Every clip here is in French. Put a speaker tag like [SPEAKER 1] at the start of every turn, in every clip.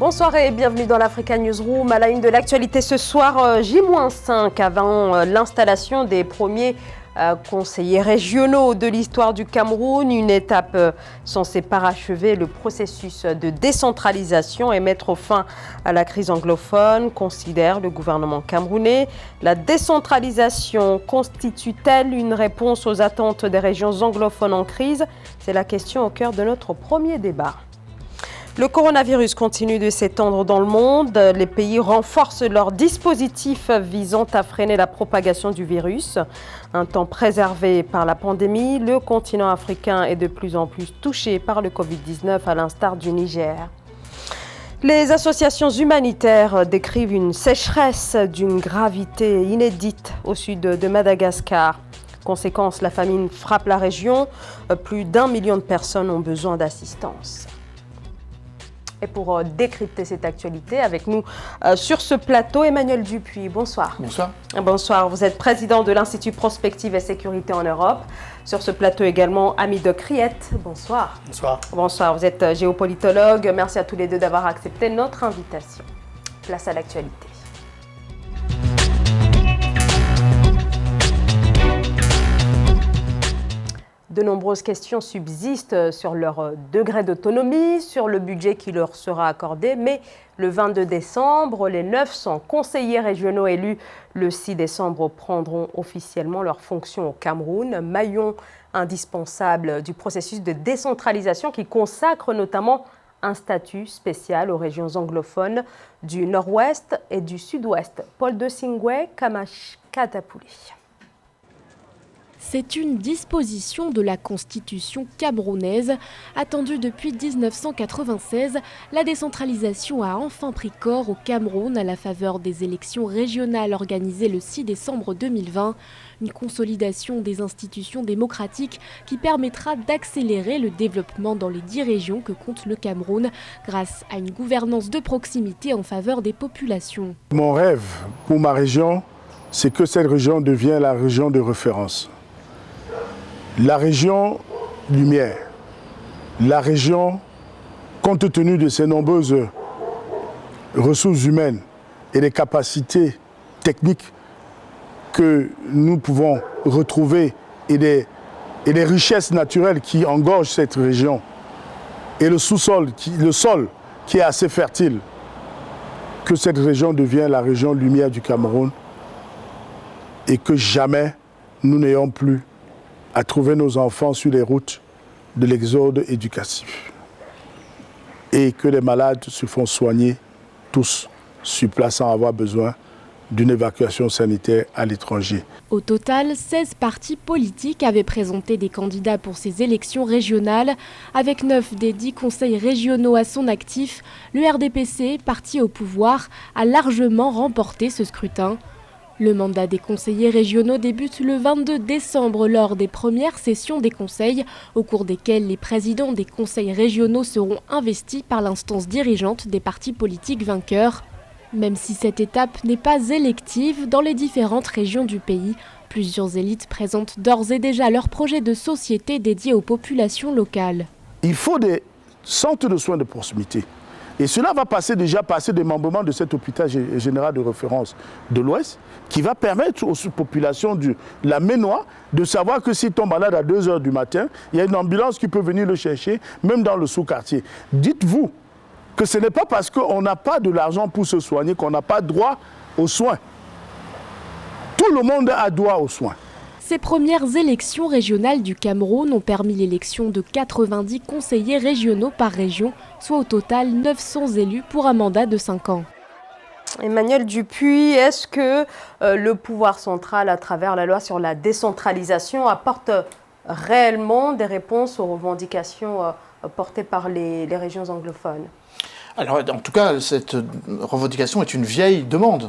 [SPEAKER 1] Bonsoir et bienvenue dans l'Africa Newsroom. À la une de l'actualité ce soir, J-5 avant l'installation des premiers conseillers régionaux de l'histoire du Cameroun. Une étape censée parachever le processus de décentralisation et mettre fin à la crise anglophone, considère le gouvernement camerounais. La décentralisation constitue-t-elle une réponse aux attentes des régions anglophones en crise? C'est la question au cœur de notre premier débat. Le coronavirus continue de s'étendre dans le monde. Les pays renforcent leurs dispositifs visant à freiner la propagation du virus. Un temps préservé par la pandémie, le continent africain est de plus en plus touché par le Covid-19 à l'instar du Niger. Les associations humanitaires décrivent une sécheresse d'une gravité inédite au sud de Madagascar. Conséquence, la famine frappe la région. Plus d'1 million de personnes ont besoin d'assistance. Et pour décrypter cette actualité, avec nous sur ce plateau, Emmanuel Dupuis. Bonsoir.
[SPEAKER 2] Bonsoir.
[SPEAKER 1] Bonsoir. Vous êtes président de l'Institut Prospective et Sécurité en Europe. Sur ce plateau également, Amidoc Riette. Bonsoir.
[SPEAKER 2] Bonsoir.
[SPEAKER 1] Bonsoir. Vous êtes géopolitologue. Merci à tous les deux d'avoir accepté notre invitation. Place à l'actualité. De nombreuses questions subsistent sur leur degré d'autonomie, sur le budget qui leur sera accordé. Mais le 22 décembre, les 900 conseillers régionaux élus le 6 décembre prendront officiellement leurs fonctions au Cameroun, maillon indispensable du processus de décentralisation qui consacre notamment un statut spécial aux régions anglophones du Nord-Ouest et du Sud-Ouest. Paul de Singwe, Kamash Katapouli.
[SPEAKER 3] C'est une disposition de la Constitution camerounaise. Attendue depuis 1996, la décentralisation a enfin pris corps au Cameroun à la faveur des élections régionales organisées le 6 décembre 2020. Une consolidation des institutions démocratiques qui permettra d'accélérer le développement dans les 10 régions que compte le Cameroun grâce à une gouvernance de proximité en faveur des populations.
[SPEAKER 4] Mon rêve pour ma région, c'est que cette région devienne la région de référence. La région lumière, la région, compte tenu de ses nombreuses ressources humaines et des capacités techniques que nous pouvons retrouver et des richesses naturelles qui engorgent cette région et le sous-sol, le sol qui est assez fertile, que cette région devienne la région lumière du Cameroun et que jamais nous n'ayons plus à trouver nos enfants sur les routes de l'exode éducatif et que les malades se font soigner tous sur place sans avoir besoin d'une évacuation sanitaire à l'étranger.
[SPEAKER 3] Au total, 16 partis politiques avaient présenté des candidats pour ces élections régionales. Avec 9 des 10 conseils régionaux à son actif, le RDPC, parti au pouvoir, a largement remporté ce scrutin. Le mandat des conseillers régionaux débute le 22 décembre lors des premières sessions des conseils, au cours desquelles les présidents des conseils régionaux seront investis par l'instance dirigeante des partis politiques vainqueurs. Même si cette étape n'est pas élective, dans les différentes régions du pays, plusieurs élites présentent d'ores et déjà leurs projets de société dédiés aux populations locales.
[SPEAKER 4] Il faut des centres de soins de proximité. Et cela va passer des membres de cet hôpital général de référence de l'Ouest qui va permettre aux populations de la Ménois de savoir que s'ils tombent malades à 2 h du matin, il y a une ambulance qui peut venir le chercher, même dans le sous-quartier. Dites-vous que ce n'est pas parce qu'on n'a pas de l'argent pour se soigner qu'on n'a pas droit aux soins. Tout le monde a droit aux soins.
[SPEAKER 3] Ces premières élections régionales du Cameroun ont permis l'élection de 90 conseillers régionaux par région, soit au total 900 élus pour un mandat de 5 ans.
[SPEAKER 1] Emmanuel Dupuis, est-ce que le pouvoir central, à travers la loi sur la décentralisation, apporte réellement des réponses aux revendications portées par les régions anglophones ?
[SPEAKER 2] Alors, en tout cas, cette revendication est une vieille demande.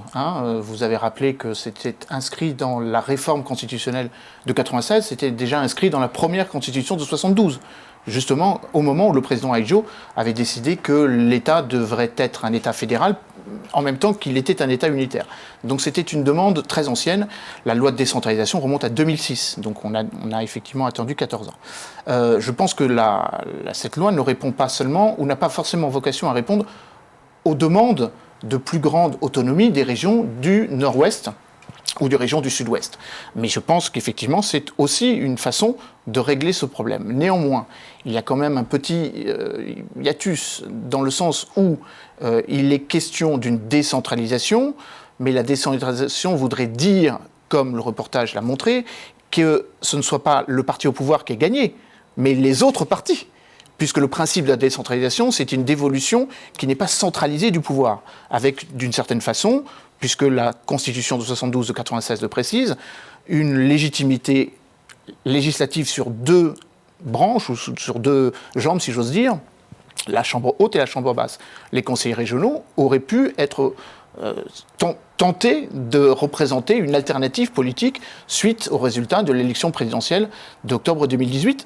[SPEAKER 2] Vous avez rappelé que c'était inscrit dans la réforme constitutionnelle de 96, c'était déjà inscrit dans la première constitution de 72. Justement, au moment où le président Ahidjo avait décidé que l'État devrait être un État fédéral en même temps qu'il était un État unitaire. Donc c'était une demande très ancienne. La loi de décentralisation remonte à 2006, donc on a effectivement attendu 14 ans. Je pense que cette loi ne répond pas seulement, ou n'a pas forcément vocation à répondre aux demandes de plus grande autonomie des régions du nord-ouest ou des régions du sud-ouest. Mais je pense qu'effectivement, c'est aussi une façon de régler ce problème. Néanmoins, il y a quand même un petit hiatus dans le sens où il est question d'une décentralisation, mais la décentralisation voudrait dire, comme le reportage l'a montré, que ce ne soit pas le parti au pouvoir qui est gagné, mais les autres partis. Puisque le principe de la décentralisation, c'est une dévolution qui n'est pas centralisée du pouvoir, avec, d'une certaine façon, puisque la Constitution de 72 de 96 le précise, une légitimité législative sur deux branches, ou sur deux jambes, si j'ose dire, la Chambre haute et la Chambre basse. Les conseillers régionaux auraient pu être tentés de représenter une alternative politique suite aux résultats de l'élection présidentielle d'octobre 2018.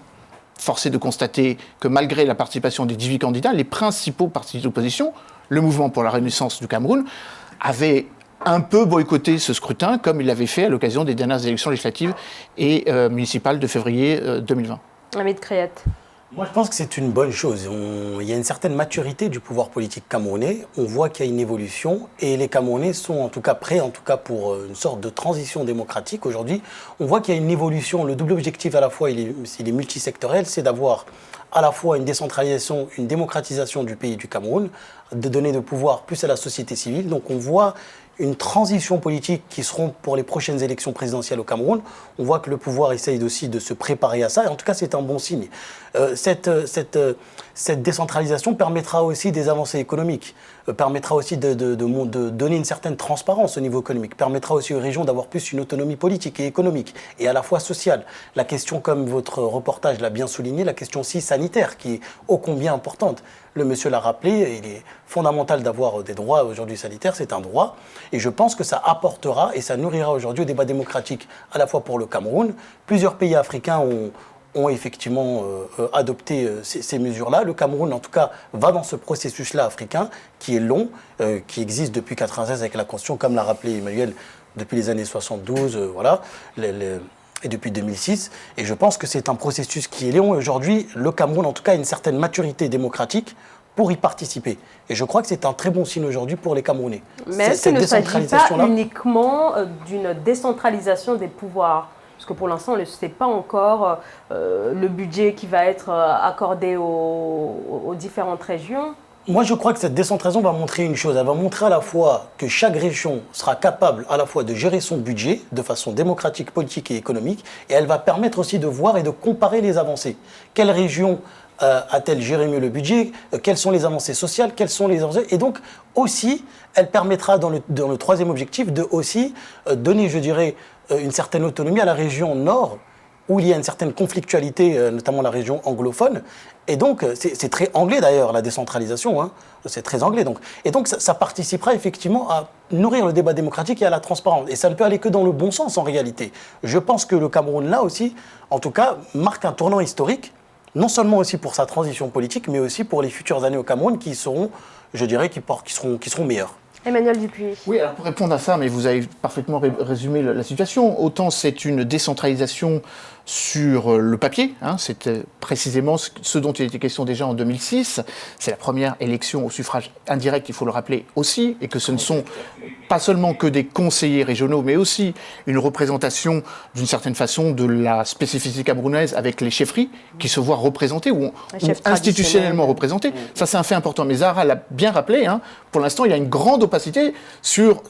[SPEAKER 2] Force est de constater que malgré la participation des 18 candidats, les principaux partis d'opposition, le Mouvement pour la Renaissance du Cameroun, avaient un peu boycotté ce scrutin, comme il l'avait fait à l'occasion des dernières élections législatives et municipales de février 2020.
[SPEAKER 1] Hamid Krayet.
[SPEAKER 5] Moi, je pense que c'est une bonne chose. Il y a une certaine maturité du pouvoir politique camerounais. On voit qu'il y a une évolution et les Camerounais sont en tout cas prêts, en tout cas pour une sorte de transition démocratique. Aujourd'hui, on voit qu'il y a une évolution. Le double objectif, à la fois, il est multisectoriel, c'est d'avoir à la fois une décentralisation, une démocratisation du pays du Cameroun, de donner de pouvoir plus à la société civile. Donc, on voit une transition politique qui seront pour les prochaines élections présidentielles au Cameroun. On voit que le pouvoir essaye aussi de se préparer à ça. Et en tout cas, c'est un bon signe. Cette décentralisation permettra aussi des avancées économiques, permettra aussi de donner une certaine transparence au niveau économique, permettra aussi aux régions d'avoir plus une autonomie politique et économique, et à la fois sociale. La question, comme votre reportage l'a bien souligné, la question aussi sanitaire, qui est ô combien importante. Le monsieur l'a rappelé, il est fondamental d'avoir des droits aujourd'hui sanitaires, c'est un droit. Et je pense que ça apportera et ça nourrira aujourd'hui au débat démocratique, à la fois pour le Cameroun. Plusieurs pays africains ont effectivement adopté ces mesures-là. Le Cameroun, en tout cas, va dans ce processus-là africain, qui est long, qui existe depuis 1996 avec la Constitution, comme l'a rappelé Emmanuel, depuis les années 72, voilà. Et depuis 2006. Et je pense que c'est un processus qui est long. Et aujourd'hui, le Cameroun, en tout cas, a une certaine maturité démocratique pour y participer. Et je crois que c'est un très bon signe aujourd'hui pour les Camerounais.
[SPEAKER 1] Mais est-ce qu'il ne s'agit pas uniquement d'une décentralisation des pouvoirs ? Parce que pour l'instant, on ne sait pas encore le budget qui va être accordé aux différentes régions.
[SPEAKER 5] Moi, je crois que cette décentralisation va montrer une chose. Elle va montrer à la fois que chaque région sera capable à la fois de gérer son budget de façon démocratique, politique et économique. Et elle va permettre aussi de voir et de comparer les avancées. Quelle région a-t-elle géré mieux le budget? Quelles sont les avancées sociales? Quelles sont les avancées? Et donc, aussi, elle permettra, dans le troisième objectif, de aussi donner, je dirais, une certaine autonomie à la région nord, où il y a une certaine conflictualité, notamment la région anglophone. Et donc, c'est très anglais d'ailleurs, la décentralisation, hein. C'est très anglais. Donc. Et donc, ça participera effectivement à nourrir le débat démocratique et à la transparence. Et ça ne peut aller que dans le bon sens en réalité. Je pense que le Cameroun, là aussi, en tout cas, marque un tournant historique, non seulement aussi pour sa transition politique, mais aussi pour les futures années au Cameroun qui seront, je dirais, qui seront meilleures.
[SPEAKER 1] Emmanuel Dupuis.
[SPEAKER 2] Oui, alors pour répondre à ça, mais vous avez parfaitement résumé la situation. Autant c'est une décentralisation sur le papier, hein, c'est précisément ce dont il était question déjà en 2006. C'est la première élection au suffrage indirect, il faut le rappeler aussi, et que ce ne sont pas seulement que des conseillers régionaux, mais aussi une représentation d'une certaine façon de la spécificité camerounaise avec les chefferies qui se voient représentées ou institutionnellement représentées. Ça, c'est un fait important. Mais Zahra l'a bien rappelé, hein, pour l'instant, il y a une grande opacité sur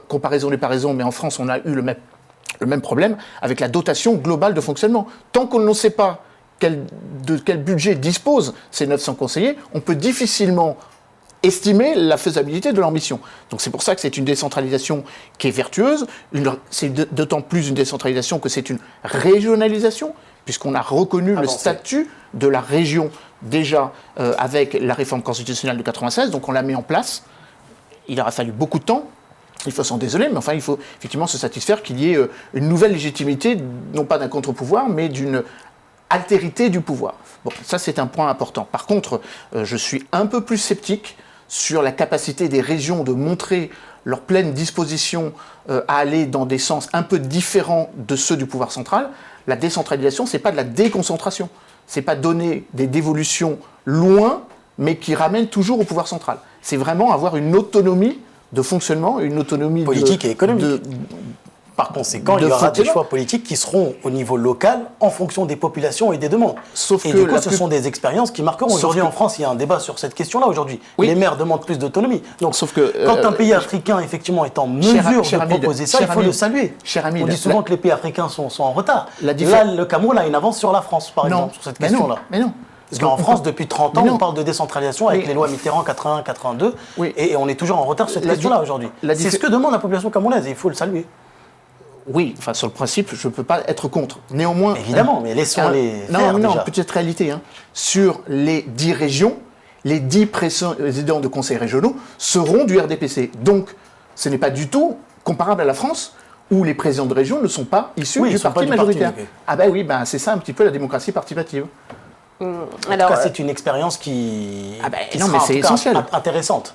[SPEAKER 2] comparaison des paraisons, mais en France, on a eu le même problème avec la dotation globale de fonctionnement. Tant qu'on ne sait pas de quel budget disposent ces 900 conseillers, on peut difficilement estimer la faisabilité de leur mission. Donc c'est pour ça que c'est une décentralisation qui est vertueuse. C'est d'autant plus une décentralisation que c'est une régionalisation, puisqu'on a reconnu le statut de la région déjà avec la réforme constitutionnelle de 1996, donc on l'a mis en place. Il aura fallu beaucoup de temps. Il faut s'en désoler, mais enfin, il faut effectivement se satisfaire qu'il y ait une nouvelle légitimité, non pas d'un contre-pouvoir, mais d'une altérité du pouvoir. Bon, ça, c'est un point important. Par contre, je suis un peu plus sceptique sur la capacité des régions de montrer leur pleine disposition à aller dans des sens un peu différents de ceux du pouvoir central. La décentralisation, ce n'est pas de la déconcentration. Ce n'est pas donner des dévolutions loin mais qui ramène toujours au pouvoir central. C'est vraiment avoir une autonomie de fonctionnement, une autonomie
[SPEAKER 5] politique et économique. Par conséquent, il y aura des choix politiques qui seront au niveau local en fonction des populations et des demandes.
[SPEAKER 2] Sauf
[SPEAKER 5] et
[SPEAKER 2] que
[SPEAKER 5] du coup, ce sont des expériences qui marqueront. Aujourd'hui, en France, il y a un débat sur cette question-là aujourd'hui. Oui. Les maires demandent plus d'autonomie. Donc, quand un pays africain, effectivement, est en mesure de proposer ça, il faut le saluer. On dit souvent que les pays africains sont en retard. Là, le Cameroun a une avance sur la France, par exemple, sur cette question-là.
[SPEAKER 2] Mais non.
[SPEAKER 5] Parce qu'en France, depuis 30 ans, on parle de décentralisation avec les lois Mitterrand 81-82, et on est toujours en retard sur cette question-là aujourd'hui. C'est ce que demande la population camerounaise, et il faut le saluer.
[SPEAKER 2] Oui, enfin sur le principe, je ne peux pas être contre. Néanmoins,
[SPEAKER 5] évidemment, mais laissons-les faire déjà.
[SPEAKER 2] Petite réalité. Sur les 10 régions, les 10 présidents de conseils régionaux seront du RDPC. Donc, ce n'est pas du tout comparable à la France, où les présidents de région ne sont pas issus du parti majoritaire. Ah ben oui, c'est ça un petit peu la démocratie participative.
[SPEAKER 5] En tout cas, c'est une expérience qui sera essentielle, intéressante.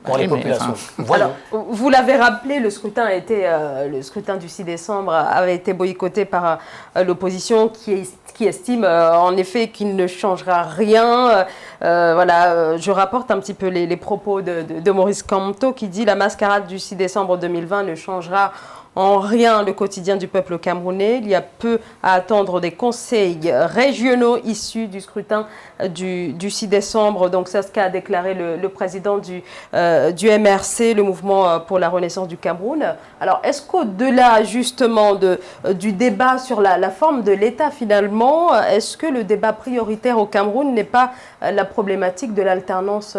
[SPEAKER 5] Pour les populations.
[SPEAKER 1] Alors, vous l'avez rappelé, le scrutin du 6 décembre avait été boycotté par l'opposition qui estime en effet qu'il ne changera rien. Je rapporte un petit peu les propos de Maurice Kamto qui dit « La mascarade du 6 décembre 2020 ne changera en rien le quotidien du peuple camerounais. Il y a peu à attendre des conseils régionaux issus du scrutin du 6 décembre. » Donc c'est ce qu'a déclaré le président du MRC, le Mouvement pour la Renaissance du Cameroun. Alors est-ce qu'au-delà justement du débat sur la forme de l'État finalement, est-ce que le débat prioritaire au Cameroun n'est pas la problématique de l'alternance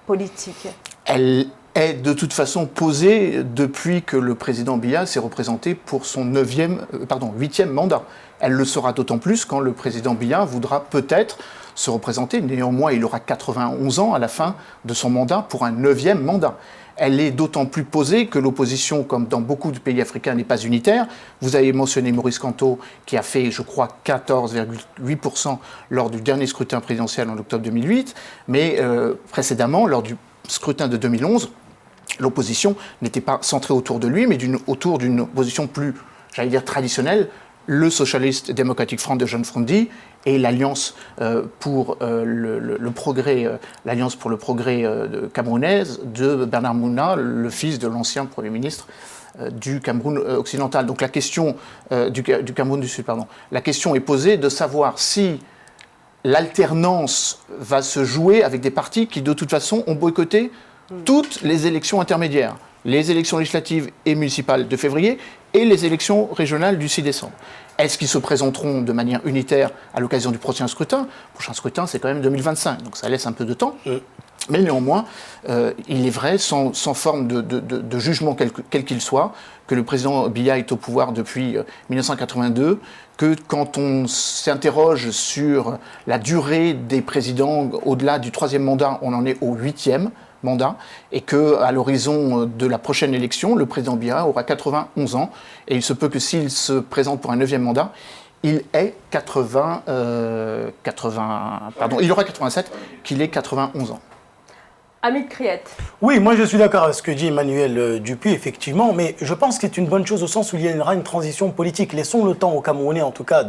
[SPEAKER 1] politique ?
[SPEAKER 2] Elle est de toute façon posée depuis que le président Biya s'est représenté pour son 8e mandat. Elle le sera d'autant plus quand le président Biya voudra peut-être se représenter. Néanmoins, il aura 91 ans à la fin de son mandat pour un 9e mandat. Elle est d'autant plus posée que l'opposition, comme dans beaucoup de pays africains, n'est pas unitaire. Vous avez mentionné Maurice Kamto, qui a fait, je crois, 14,8% lors du dernier scrutin présidentiel en octobre 2008. Mais précédemment, lors du scrutin de 2011, l'opposition n'était pas centrée autour de lui, mais autour d'une opposition plus, j'allais dire, traditionnelle, le Socialist Democratic Front de John Frondi et l'Alliance pour le progrès, l'Alliance pour le progrès camerounaise de Bernard Mouna, le fils de l'ancien Premier ministre du Cameroun occidental. Donc la question du Cameroun du Sud, pardon. La question est posée de savoir si l'alternance va se jouer avec des partis qui, de toute façon, ont boycotté toutes les élections intermédiaires, les élections législatives et municipales de février et les élections régionales du 6 décembre. Est-ce qu'ils se présenteront de manière unitaire à l'occasion du prochain scrutin ? Le prochain scrutin, c'est quand même 2025, donc ça laisse un peu de temps. Mais néanmoins, il est vrai, sans forme de jugement quel qu'il soit, que le président Biya est au pouvoir depuis 1982, que quand on s'interroge sur la durée des présidents au-delà du 3e mandat, on en est au 8e mandat, et qu'à l'horizon de la prochaine élection, le président Biya aura 91 ans, et il se peut que s'il se présente pour un 9e mandat, il aura 87, qu'il ait 91 ans.
[SPEAKER 1] Hamid Kriette.
[SPEAKER 5] Oui, moi je suis d'accord avec ce que dit Emmanuel Dupuis, effectivement, mais je pense que c'est une bonne chose au sens où il y aura une transition politique. Laissons le temps aux Camerounais, en tout cas,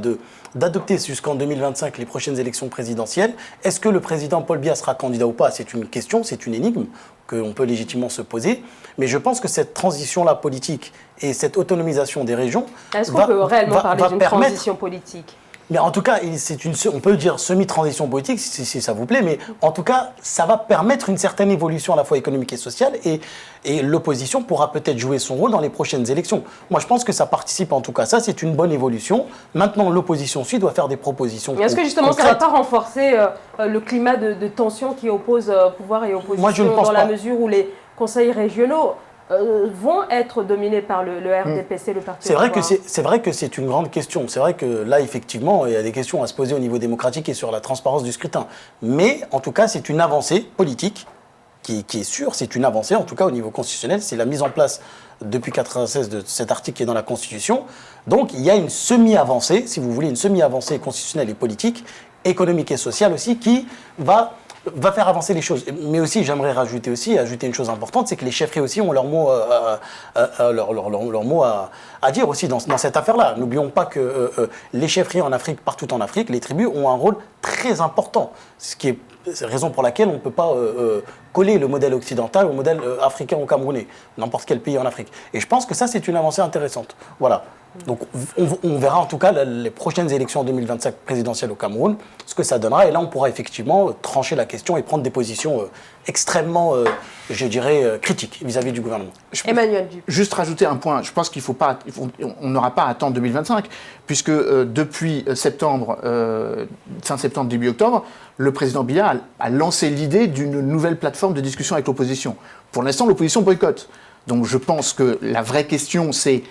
[SPEAKER 5] d'adopter jusqu'en 2025 les prochaines élections présidentielles. Est-ce que le président Paul Biya sera candidat ou pas ? C'est une question, c'est une énigme qu'on peut légitimement se poser. Mais je pense que cette transition-là politique et cette autonomisation des régions...
[SPEAKER 1] Est-ce qu'on peut réellement parler d'une transition politique ?
[SPEAKER 5] Mais en tout cas, on peut dire semi-transition politique, si ça vous plaît, mais en tout cas, ça va permettre une certaine évolution à la fois économique et sociale, et l'opposition pourra peut-être jouer son rôle dans les prochaines élections. Moi, je pense que ça participe en tout cas. Ça, c'est une bonne évolution. Maintenant, l'opposition aussi doit faire des propositions concrètes.
[SPEAKER 1] Est-ce que justement, ça ne va pas renforcer le climat de tension qui oppose pouvoir et opposition?
[SPEAKER 5] Moi, je ne pense
[SPEAKER 1] dans
[SPEAKER 5] pas.
[SPEAKER 1] La mesure où les conseils régionaux vont être dominés par le RDPC, le parti.
[SPEAKER 5] C'est vrai que c'est une grande question. C'est vrai que là, effectivement, il y a des questions à se poser au niveau démocratique et sur la transparence du scrutin. Mais en tout cas, c'est une avancée politique qui est sûre. C'est une avancée, en tout cas au niveau constitutionnel. C'est la mise en place depuis 1996 de cet article qui est dans la Constitution. Donc, il y a une semi-avancée, si vous voulez, une semi-avancée constitutionnelle et politique, économique et sociale aussi, qui va faire avancer les choses. Mais aussi, j'aimerais ajouter une chose importante, c'est que les chefferies aussi ont leur mot à dire aussi dans cette affaire-là. N'oublions pas que les chefferies en Afrique, partout en Afrique, les tribus ont un rôle très très important. C'est la raison pour laquelle on ne peut pas coller le modèle occidental au modèle africain ou camerounais, n'importe quel pays en Afrique. Et je pense que ça, c'est une avancée intéressante. Voilà. Donc on verra en tout cas les prochaines élections en 2025 présidentielles au Cameroun, ce que ça donnera. Et là, on pourra effectivement trancher la question et prendre des positions extrêmement, je dirais, critiques vis-à-vis du gouvernement.
[SPEAKER 1] Emmanuel Dupuy.
[SPEAKER 2] Juste rajouter un point, je pense on n'aura pas à attendre 2025, puisque depuis septembre, fin septembre, début octobre, le président Biya a lancé l'idée d'une nouvelle plateforme de discussion avec l'opposition. Pour l'instant, l'opposition boycotte. Donc je pense que la vraie question, c'est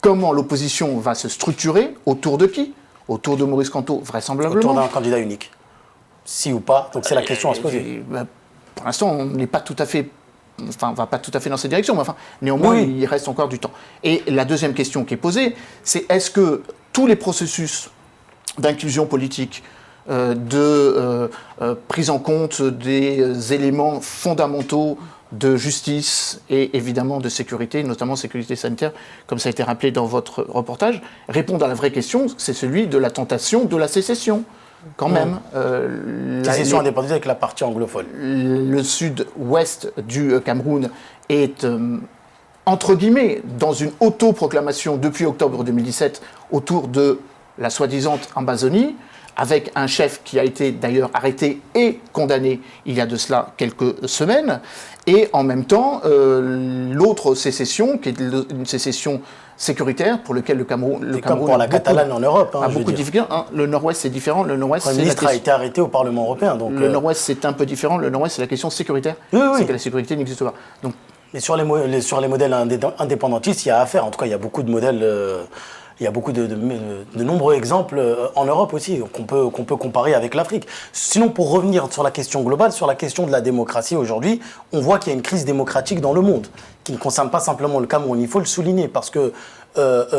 [SPEAKER 2] comment l'opposition va se structurer, autour de qui? Autour de Maurice Kamto, vraisemblablement.
[SPEAKER 5] Autour d'un candidat unique. Si ou pas, donc c'est la question à se poser.
[SPEAKER 2] Pour l'instant, on n'est pas tout à fait... Enfin, on ne va pas tout à fait dans cette direction, mais enfin, néanmoins, oui, il reste encore du temps. Et la deuxième question qui est posée, c'est est-ce que tous les processus d'inclusion politique, prise en compte des éléments fondamentaux de justice et évidemment de sécurité, notamment sécurité sanitaire, comme ça a été rappelé dans votre reportage, répondent à la vraie question, c'est celui de la tentation de la sécession. Quand même.
[SPEAKER 5] Sécession indépendante avec la partie anglophone.
[SPEAKER 2] Le sud-ouest du Cameroun est, entre guillemets, dans une autoproclamation depuis octobre 2017 autour de la soi-disant Ambazonie, avec un chef qui a été d'ailleurs arrêté et condamné il y a de cela quelques semaines, et en même temps l'autre sécession, qui est une sécession sécuritaire pour lequel le Cameroun
[SPEAKER 5] comme pour la Catalogne en Europe.
[SPEAKER 2] A beaucoup de difficultés. Le Nord-Ouest, c'est différent. Le Nord-Ouest,
[SPEAKER 5] le ministre a été arrêté au Parlement européen. Donc
[SPEAKER 2] le Nord-Ouest, c'est un peu différent. Le Nord-Ouest, c'est la question sécuritaire.
[SPEAKER 5] Oui.
[SPEAKER 2] C'est que la sécurité n'existe pas. Donc,
[SPEAKER 5] mais sur les modèles indépendantistes, il y a à faire. En tout cas, il y a beaucoup de modèles... Il y a beaucoup de nombreux exemples en Europe aussi qu'on peut comparer avec l'Afrique. Sinon, pour revenir sur la question globale, sur la question de la démocratie aujourd'hui, on voit qu'il y a une crise démocratique dans le monde, qui ne concerne pas simplement le Cameroun. Il faut le souligner parce que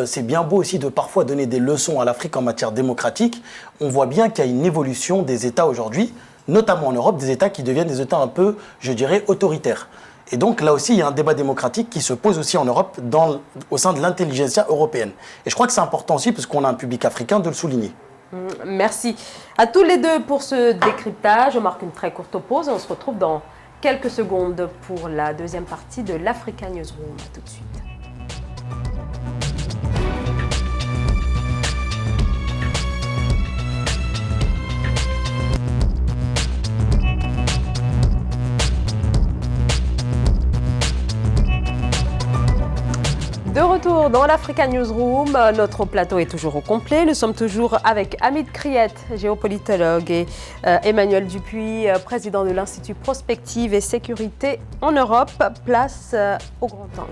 [SPEAKER 5] c'est bien beau aussi de parfois donner des leçons à l'Afrique en matière démocratique. On voit bien qu'il y a une évolution des États aujourd'hui, notamment en Europe, des États qui deviennent des États un peu, je dirais, autoritaires. Et donc là aussi, il y a un débat démocratique qui se pose aussi en Europe au sein de l'intelligentsia européenne. Et je crois que c'est important aussi, parce qu'on a un public africain, de le souligner.
[SPEAKER 1] Merci à tous les deux pour ce décryptage. On marque une très courte pause et on se retrouve dans quelques secondes pour la deuxième partie de l'Africa Newsroom. À tout de suite. De retour dans l'Africa Newsroom, notre plateau est toujours au complet. Nous sommes toujours avec Hamid Kriet, géopolitologue, et Emmanuel Dupuy, président de l'Institut Prospective et Sécurité en Europe. Place au grand angle.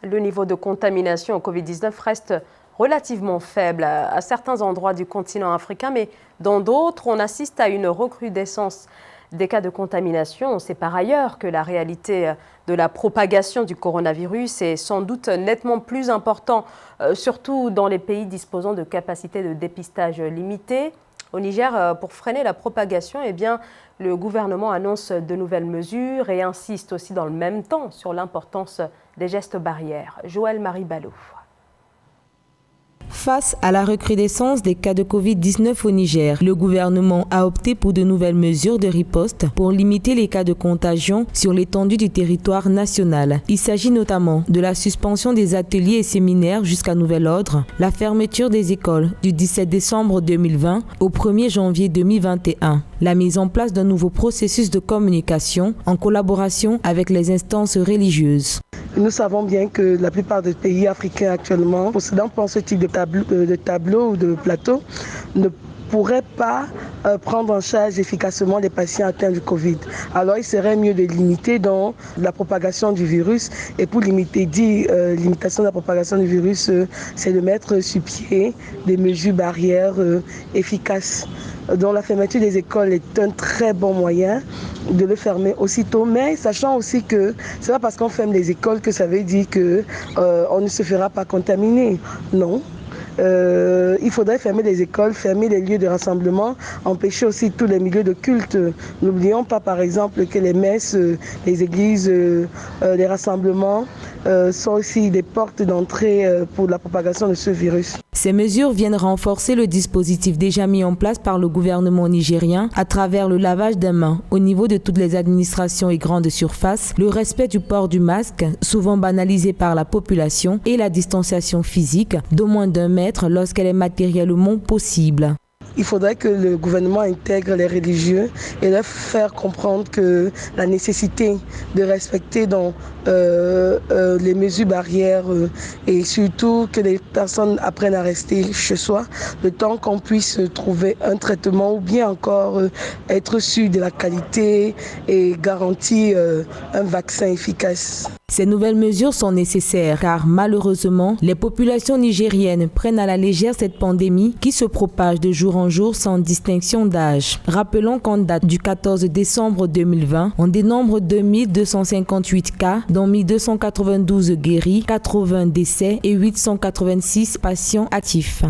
[SPEAKER 1] Le niveau de contamination au Covid-19 reste relativement faible à certains endroits du continent africain, mais dans d'autres, on assiste à une recrudescence des cas de contamination. On sait par ailleurs que la réalité de la propagation du coronavirus est sans doute nettement plus importante, surtout dans les pays disposant de capacités de dépistage limitées. Au Niger, pour freiner la propagation, eh bien, le gouvernement annonce de nouvelles mesures et insiste aussi dans le même temps sur l'importance des gestes barrières. Joël-Marie Ballot.
[SPEAKER 6] Face à la recrudescence des cas de Covid-19 au Niger, le gouvernement a opté pour de nouvelles mesures de riposte pour limiter les cas de contagion sur l'étendue du territoire national. Il s'agit notamment de la suspension des ateliers et séminaires jusqu'à nouvel ordre, la fermeture des écoles du 17 décembre 2020 au 1er janvier 2021, la mise en place d'un nouveau processus de communication en collaboration avec les instances religieuses.
[SPEAKER 7] Nous savons bien que la plupart des pays africains actuellement, possédant ce type de tableau ou de plateau, ne pourraient pas prendre en charge efficacement les patients atteints du Covid. Alors il serait mieux de limiter donc la propagation du virus. Et pour limiter, limitation de la propagation du virus, c'est de mettre sur pied des mesures barrières efficaces. Donc la fermeture des écoles est un très bon moyen de le fermer aussitôt, mais sachant aussi que c'est pas parce qu'on ferme les écoles que ça veut dire que on ne se fera pas contaminer. Non. Il faudrait fermer les écoles, fermer les lieux de rassemblement, empêcher aussi tous les milieux de culte. N'oublions pas par exemple que les messes, les églises, les rassemblements sont aussi des portes d'entrée pour la propagation de ce virus.
[SPEAKER 6] Ces mesures viennent renforcer le dispositif déjà mis en place par le gouvernement nigérien à travers le lavage des mains au niveau de toutes les administrations et grandes surfaces, le respect du port du masque, souvent banalisé par la population, et la distanciation physique d'au moins d'1 mètre lorsqu'elle est matériellement possible.
[SPEAKER 7] Il faudrait que le gouvernement intègre les religieux et leur faire comprendre que la nécessité de respecter les mesures barrières et surtout que les personnes apprennent à rester chez soi le temps qu'on puisse trouver un traitement ou bien encore être sûr de la qualité et garantir un vaccin efficace.
[SPEAKER 6] Ces nouvelles mesures sont nécessaires car malheureusement, les populations nigériennes prennent à la légère cette pandémie qui se propage de jour en jour sans distinction d'âge. Rappelons qu'en date du 14 décembre 2020, on dénombre 2258 cas, dont 1292 guéris, 80 décès et 886 patients actifs.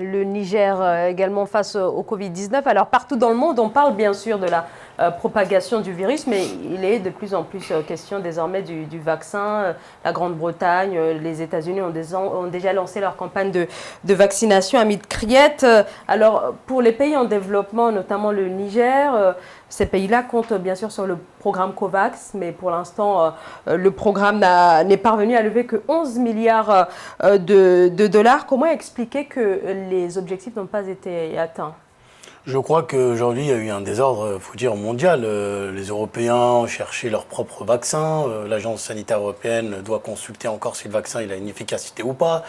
[SPEAKER 1] Le Niger également face au Covid-19. Alors partout dans le monde, on parle bien sûr de la propagation du virus, mais il est de plus en plus question désormais du vaccin. La Grande-Bretagne, les États-Unis ont déjà lancé leur campagne de vaccination à Mitriette. Alors pour les pays en développement, notamment le Niger, ces pays-là comptent bien sûr sur le programme COVAX, mais pour l'instant, le programme n'est parvenu à lever que 11 milliards de dollars. Comment expliquer que les objectifs n'ont pas été atteints ?
[SPEAKER 5] Je crois qu'aujourd'hui, il y a eu un désordre, il faut dire, mondial. Les Européens ont cherché leur propre vaccin. L'Agence sanitaire européenne doit consulter encore si le vaccin il a une efficacité ou pas.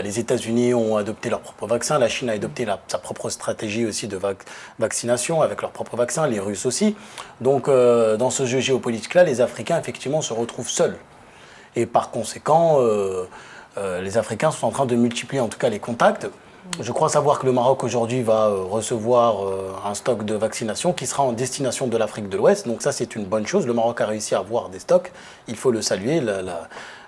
[SPEAKER 5] Les États-Unis ont adopté leur propre vaccin. La Chine a adopté sa propre stratégie aussi de vaccination avec leur propre vaccin. Les Russes aussi. Donc, dans ce jeu géopolitique-là, les Africains, effectivement, se retrouvent seuls. Et par conséquent, les Africains sont en train de multiplier, en tout cas, les contacts. Je crois savoir que le Maroc aujourd'hui va recevoir un stock de vaccination qui sera en destination de l'Afrique de l'Ouest. Donc ça, c'est une bonne chose. Le Maroc a réussi à avoir des stocks. Il faut le saluer.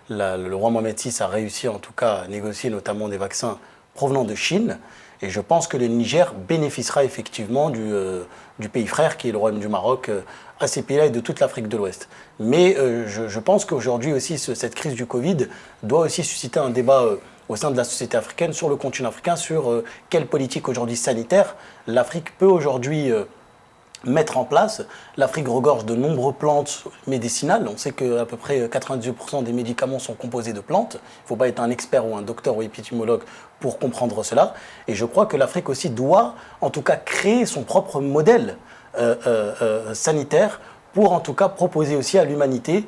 [SPEAKER 5] Le roi Mohamed VI a réussi en tout cas à négocier notamment des vaccins provenant de Chine. Et je pense que le Niger bénéficiera effectivement du pays frère qui est le Royaume du Maroc à ces pays-là et de toute l'Afrique de l'Ouest. Mais je pense qu'aujourd'hui aussi, cette crise du Covid doit aussi susciter un débat au sein de la société africaine, sur le continent africain, sur quelle politique aujourd'hui sanitaire l'Afrique peut aujourd'hui mettre en place. L'Afrique regorge de nombreuses plantes médicinales. On sait qu'à peu près 98% des médicaments sont composés de plantes. Il ne faut pas être un expert ou un docteur ou épidémiologue pour comprendre cela. Et je crois que l'Afrique aussi doit, en tout cas, créer son propre modèle sanitaire pour, en tout cas, proposer aussi à l'humanité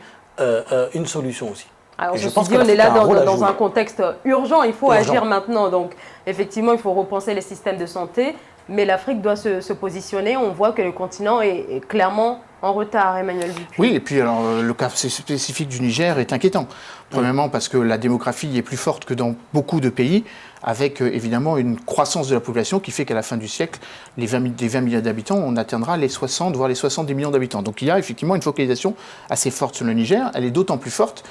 [SPEAKER 5] une solution aussi.
[SPEAKER 1] Alors, je pense qu'on est là dans un contexte urgent, il faut agir maintenant. Donc, effectivement, il faut repenser les systèmes de santé, mais l'Afrique doit se positionner. On voit que le continent est clairement en retard, Emmanuel Dupuis.
[SPEAKER 2] Oui, et puis alors, le cas spécifique du Niger est inquiétant. Premièrement, parce que la démographie est plus forte que dans beaucoup de pays, avec évidemment une croissance de la population qui fait qu'à la fin du siècle, des 20 millions d'habitants, on atteindra les 60, voire les 70 millions d'habitants. Donc il y a effectivement une focalisation assez forte sur le Niger. Elle est d'autant plus forte,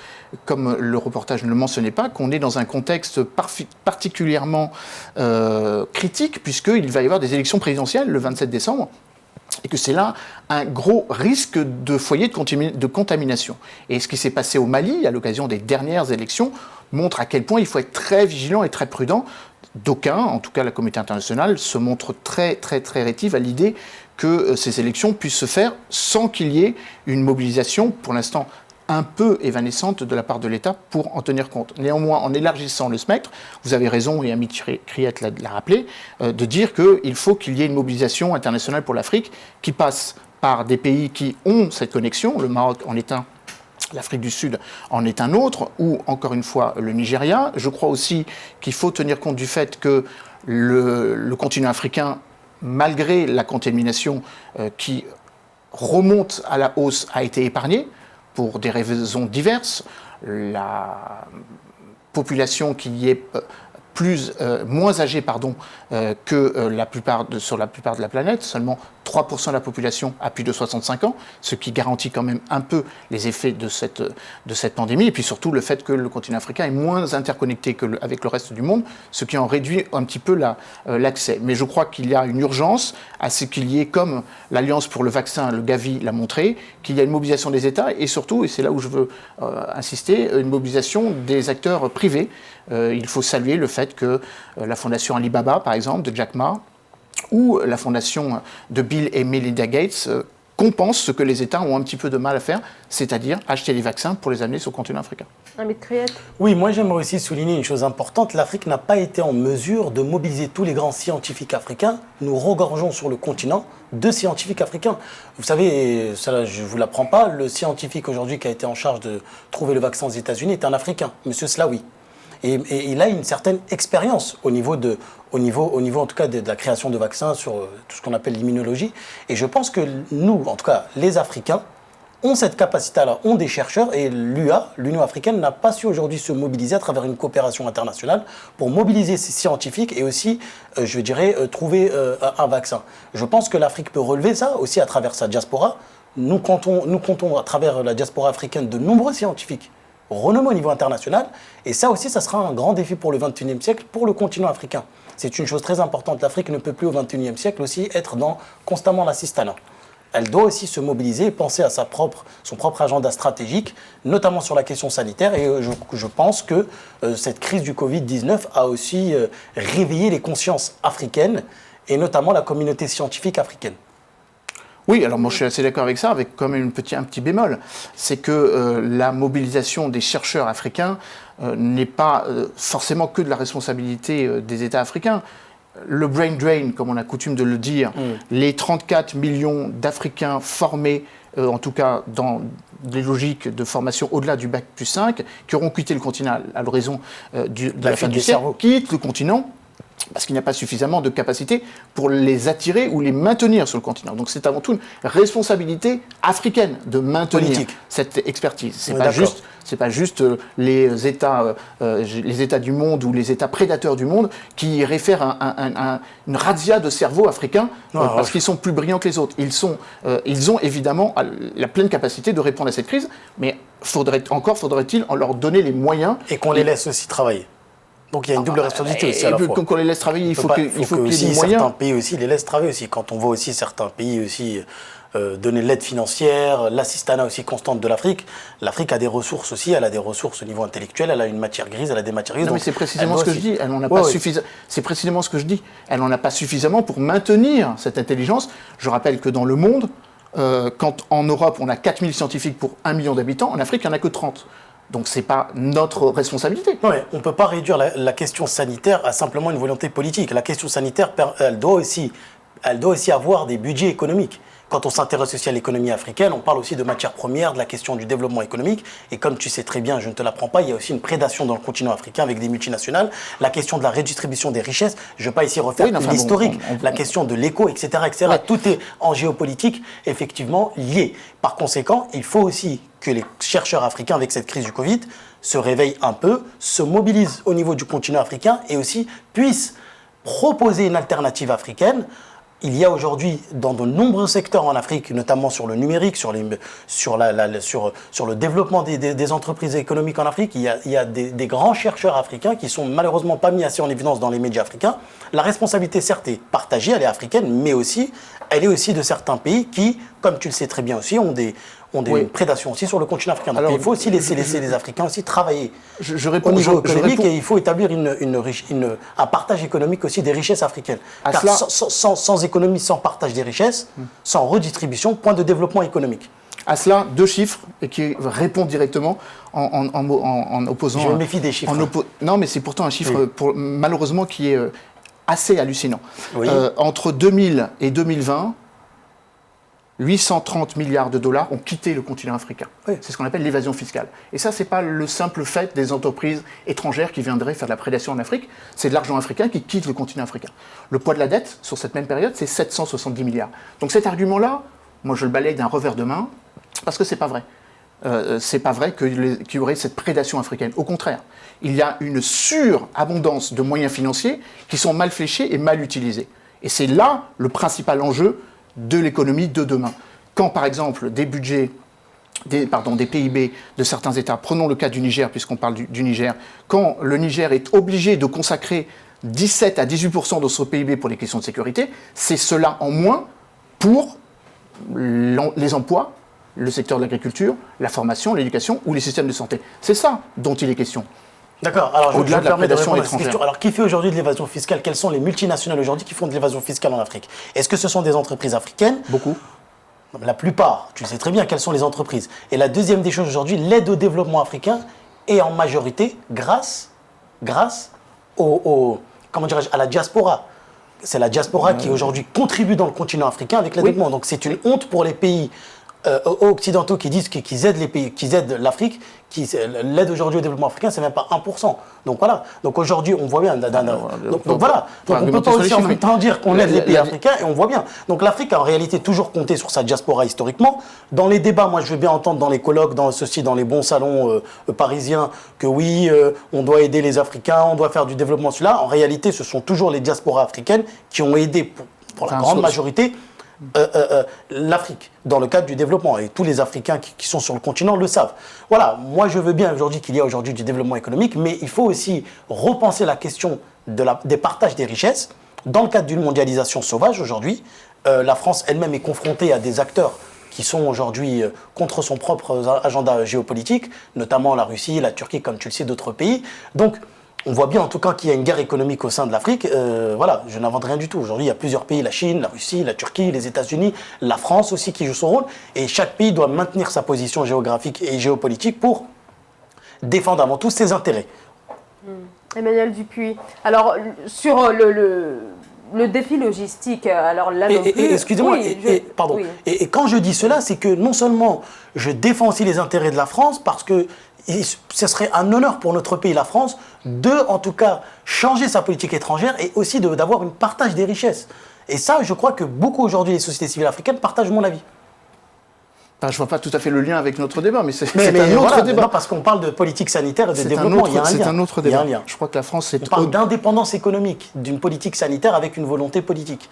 [SPEAKER 2] comme le reportage ne le mentionnait pas, qu'on est dans un contexte particulièrement critique, puisqu'il va y avoir des élections présidentielles le 27 décembre. Et que c'est là un gros risque de foyer de contamination. Et ce qui s'est passé au Mali, à l'occasion des dernières élections, montre à quel point il faut être très vigilant et très prudent. D'aucuns, en tout cas la communauté internationale, se montre très rétive à l'idée que ces élections puissent se faire sans qu'il y ait une mobilisation, pour l'instant un peu évanescente de la part de l'État pour en tenir compte. Néanmoins, en élargissant le spectre, vous avez raison, et Amit Kriet l'a rappelé, de dire qu'il faut qu'il y ait une mobilisation internationale pour l'Afrique qui passe par des pays qui ont cette connexion, le Maroc en est un, l'Afrique du Sud en est un autre, ou encore une fois le Nigeria. Je crois aussi qu'il faut tenir compte du fait que le continent africain, malgré la contamination qui remonte à la hausse, a été épargné pour des raisons diverses. La population qui y est moins âgée que sur la plupart de la planète, seulement 3% de la population a plus de 65 ans, ce qui garantit quand même un peu les effets de cette pandémie, et puis surtout le fait que le continent africain est moins interconnecté avec le reste du monde, ce qui en réduit un petit peu l'accès. Mais je crois qu'il y a une urgence à ce qu'il y ait, comme l'Alliance pour le vaccin, le Gavi l'a montré, qu'il y a une mobilisation des États, et surtout, et c'est là où je veux insister, une mobilisation des acteurs privés. Il faut saluer le fait que la fondation Alibaba, par exemple, de Jack Ma, ou la fondation de Bill et Melinda Gates compensent ce que les États ont un petit peu de mal à faire, c'est-à-dire acheter les vaccins pour les amener sur le continent africain.
[SPEAKER 1] Amit Kriet.
[SPEAKER 5] Oui, moi j'aimerais aussi souligner une chose importante. L'Afrique n'a pas été en mesure de mobiliser tous les grands scientifiques africains. Nous regorgeons sur le continent de scientifiques africains. Vous savez, ça je ne vous l'apprends pas, le scientifique aujourd'hui qui a été en charge de trouver le vaccin aux États-Unis est un Africain, M. Slaoui. Et il a une certaine expérience au niveau en tout cas de la création de vaccins sur tout ce qu'on appelle l'immunologie. Et je pense que nous, en tout cas les Africains, ont cette capacité-là, ont des chercheurs, et l'Union africaine, n'a pas su aujourd'hui se mobiliser à travers une coopération internationale pour mobiliser ces scientifiques et aussi, je dirais, trouver un vaccin. Je pense que l'Afrique peut relever ça aussi à travers sa diaspora. Nous comptons à travers la diaspora africaine de nombreux scientifiques renommés au niveau international, et ça aussi, ça sera un grand défi pour le XXIe siècle, pour le continent africain. C'est une chose très importante. L'Afrique ne peut plus au XXIe siècle aussi être constamment l'assistanat. Elle doit aussi se mobiliser et penser à son propre agenda stratégique, notamment sur la question sanitaire. Et je pense que cette crise du Covid-19 a aussi réveillé les consciences africaines, et notamment la communauté scientifique africaine.
[SPEAKER 2] Oui, alors moi je suis assez d'accord avec ça, avec quand même un petit bémol. C'est que la mobilisation des chercheurs africains n'est pas forcément que de la responsabilité des États africains. Le brain drain, comme on a coutume de le dire, les 34 millions d'Africains formés, en tout cas dans des logiques de formation au-delà du bac plus 5, qui auront quitté le continent à l'horizon de la fin du siècle, quittent le continent parce qu'il n'y a pas suffisamment de capacité pour les attirer ou les maintenir sur le continent. Donc c'est avant tout une responsabilité africaine de maintenir cette expertise. C'est pas juste les États du monde ou les États prédateurs du monde qui réfèrent une razzia de cerveaux africains parce qu'ils sont plus brillants que les autres. Ils ont évidemment la pleine capacité de répondre à cette crise, mais faudrait-il en leur donner les moyens.
[SPEAKER 5] Et qu'on les laisse aussi travailler. Donc il y a une double responsabilité aussi à la fois.
[SPEAKER 2] Quand on les laisse travailler, il faut qu'il y ait des moyens.
[SPEAKER 5] Certains pays aussi les laissent travailler aussi. Quand on voit aussi certains pays aussi donner l'aide financière, l'assistanat aussi constante de l'Afrique. L'Afrique a des ressources aussi, elle a des ressources au niveau intellectuel, elle a une matière grise, elle a des matières grises.
[SPEAKER 2] Non, mais c'est précisément ce que je dis. Elle n'en a pas suffisamment. C'est précisément ce que je dis. Elle n'en a pas suffisamment pour maintenir cette intelligence. Je rappelle que dans le monde, quand en Europe on a 4000 scientifiques pour 1 million d'habitants, en Afrique il n'y en a que 30. Donc ce n'est pas notre responsabilité.
[SPEAKER 5] Ouais, on ne peut pas réduire la question sanitaire à simplement une volonté politique. La question sanitaire, elle doit aussi avoir des budgets économiques. Quand on s'intéresse aussi à l'économie africaine, on parle aussi de matières premières, de la question du développement économique. Et comme tu sais très bien, je ne te l'apprends pas, il y a aussi une prédation dans le continent africain avec des multinationales. La question de la redistribution des richesses, je ne vais pas ici refaire l'historique. La question de l'éco, etc.
[SPEAKER 2] Ouais.
[SPEAKER 5] Tout est en géopolitique, effectivement, lié. Par conséquent, il faut aussi que les chercheurs africains, avec cette crise du Covid, se réveillent un peu, se mobilisent au niveau du continent africain et aussi puissent proposer une alternative africaine. Il y a aujourd'hui, dans de nombreux secteurs en Afrique, notamment sur le numérique, sur le développement des entreprises économiques en Afrique, il y a des grands chercheurs africains qui sont malheureusement pas mis assez en évidence dans les médias africains. La responsabilité, certes, est partagée, elle est africaine, mais aussi, elle est aussi de certains pays qui, comme tu le sais très bien aussi, ont des prédations aussi sur le continent africain. Donc, il faut aussi laisser les Africains aussi travailler au niveau économique et il faut établir un partage économique aussi des richesses africaines. Car sans économie, sans partage des richesses, sans redistribution, point de développement économique.
[SPEAKER 2] À cela, 2 chiffres et qui répondent directement en opposant...
[SPEAKER 5] Je me méfie des chiffres.
[SPEAKER 2] Non, mais c'est pourtant un chiffre, malheureusement, qui est assez hallucinant.
[SPEAKER 5] Oui.
[SPEAKER 2] Entre 2000 et 2020, 830 milliards de dollars ont quitté le continent africain. Oui. C'est ce qu'on appelle l'évasion fiscale. Et ça, ce n'est pas le simple fait des entreprises étrangères qui viendraient faire de la prédation en Afrique, c'est de l'argent africain qui quitte le continent africain. Le poids de la dette, sur cette même période, c'est 770 milliards. Donc cet argument-là, moi je le balaye d'un revers de main, parce que ce n'est pas vrai. C'est pas vrai qu'il y aurait cette prédation africaine. Au contraire, il y a une surabondance de moyens financiers qui sont mal fléchés et mal utilisés. Et c'est là le principal enjeu de l'économie de demain. Quand, par exemple, des budgets, des PIB de certains États, prenons le cas du Niger, puisqu'on parle du Niger, quand le Niger est obligé de consacrer 17 à 18% de son PIB pour les questions de sécurité, c'est cela en moins pour les emplois, le secteur de l'agriculture, la formation, l'éducation ou les systèmes de santé. C'est ça dont il est question.
[SPEAKER 5] D'accord. Alors,
[SPEAKER 2] au-delà de la prédation
[SPEAKER 5] répondre à cette
[SPEAKER 2] étrangère.
[SPEAKER 5] question. Alors, qui fait aujourd'hui de l'évasion fiscale? Quelles sont les multinationales aujourd'hui qui font de l'évasion fiscale en Afrique? Est-ce que ce sont des entreprises africaines?
[SPEAKER 2] Beaucoup.
[SPEAKER 5] La plupart. Tu sais très bien quelles sont les entreprises. Et la deuxième des choses aujourd'hui, l'aide au développement africain est en majorité grâce à la diaspora. C'est la diaspora qui aujourd'hui contribue dans le continent africain avec l'aide au développement. Donc c'est une honte pour les pays occidentaux qui disent qu'ils aident les pays, qu'ils aident l'Afrique. L'aide aujourd'hui au développement africain, c'est même pas 1%. Donc voilà. Donc aujourd'hui, on voit bien. Donc voilà. Donc on ne peut pas aussi en même temps dire qu'on aide les pays africains et on voit bien. Donc l'Afrique a en réalité toujours compté sur sa diaspora historiquement. Dans les débats, moi je veux bien entendre dans les colloques, dans les bons salons parisiens, que oui, on doit aider les Africains, on doit faire du développement. En réalité, ce sont toujours les diasporas africaines qui ont aidé pour la grande majorité l'Afrique, dans le cadre du développement. Et tous les Africains qui sont sur le continent le savent. Voilà, moi je veux bien aujourd'hui qu'il y ait aujourd'hui du développement économique, mais il faut aussi repenser la question des partages des richesses. Dans le cadre d'une mondialisation sauvage aujourd'hui, la France elle-même est confrontée à des acteurs qui sont aujourd'hui contre son propre agenda géopolitique, notamment la Russie, la Turquie, comme tu le sais, d'autres pays. Donc, on voit bien en tout cas qu'il y a une guerre économique au sein de l'Afrique. Voilà, je n'invente rien du tout. Aujourd'hui, il y a plusieurs pays, la Chine, la Russie, la Turquie, les États-Unis, la France aussi qui joue son rôle. Et chaque pays doit maintenir sa position géographique et géopolitique pour défendre avant tout ses intérêts.
[SPEAKER 1] Emmanuel Dupuis, alors sur le défi logistique, alors là non plus...
[SPEAKER 5] Excusez-moi, pardon.
[SPEAKER 1] Oui.
[SPEAKER 5] Et quand je dis cela, c'est que non seulement je défends aussi les intérêts de la France, parce que ce serait un honneur pour notre pays, la France, de, en tout cas, changer sa politique étrangère et aussi d'avoir un partage des richesses. Et ça, je crois que beaucoup aujourd'hui, les sociétés civiles africaines partagent mon avis.
[SPEAKER 2] Je ne vois pas tout à fait le lien avec notre débat, mais c'est un autre débat.
[SPEAKER 5] Non, parce qu'on parle de politique sanitaire et de développement, il y a un lien.
[SPEAKER 2] C'est un autre débat.
[SPEAKER 5] Il y a un lien.
[SPEAKER 2] Je crois que la France...
[SPEAKER 5] On parle d'indépendance économique, d'une politique sanitaire avec une volonté politique.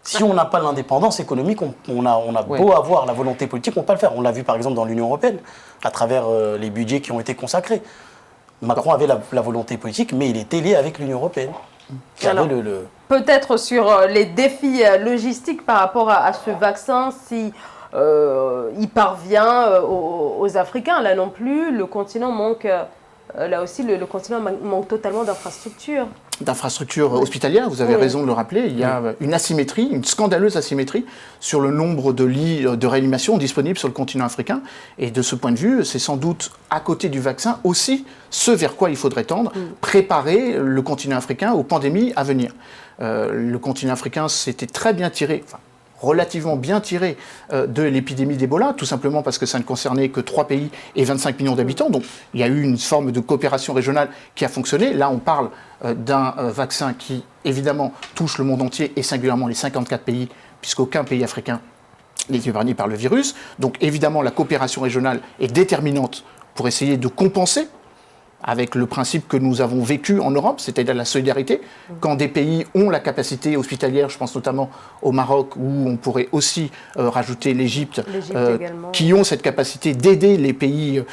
[SPEAKER 5] Si on n'a pas l'indépendance économique, on a beau avoir la volonté politique, on ne peut pas le faire. On l'a vu par exemple dans l'Union européenne, à travers les budgets qui ont été consacrés. Macron avait la volonté politique, mais il était lié avec l'Union européenne.
[SPEAKER 1] Peut-être sur les défis logistiques par rapport à ce vaccin, si il parvient aux Africains. Là non plus, le continent manque... Là aussi, le continent manque totalement d'infrastructures.
[SPEAKER 2] D'infrastructures hospitalières, vous avez raison de le rappeler. Il y a une asymétrie, une scandaleuse asymétrie sur le nombre de lits de réanimation disponibles sur le continent africain. Et de ce point de vue, c'est sans doute, à côté du vaccin, aussi ce vers quoi il faudrait tendre, préparer le continent africain aux pandémies à venir. Le continent africain s'était très bien tiré... relativement bien tiré de l'épidémie d'Ebola, tout simplement parce que ça ne concernait que 3 pays et 25 millions d'habitants. Donc il y a eu une forme de coopération régionale qui a fonctionné. Là, on parle d'un vaccin qui, évidemment, touche le monde entier et singulièrement les 54 pays, puisqu'aucun pays africain n'est épargné par le virus. Donc évidemment, la coopération régionale est déterminante pour essayer de compenser avec le principe que nous avons vécu en Europe, c'est-à-dire la solidarité. Quand des pays ont la capacité hospitalière, je pense notamment au Maroc, où on pourrait aussi rajouter l'Égypte, qui ont cette capacité d'aider les pays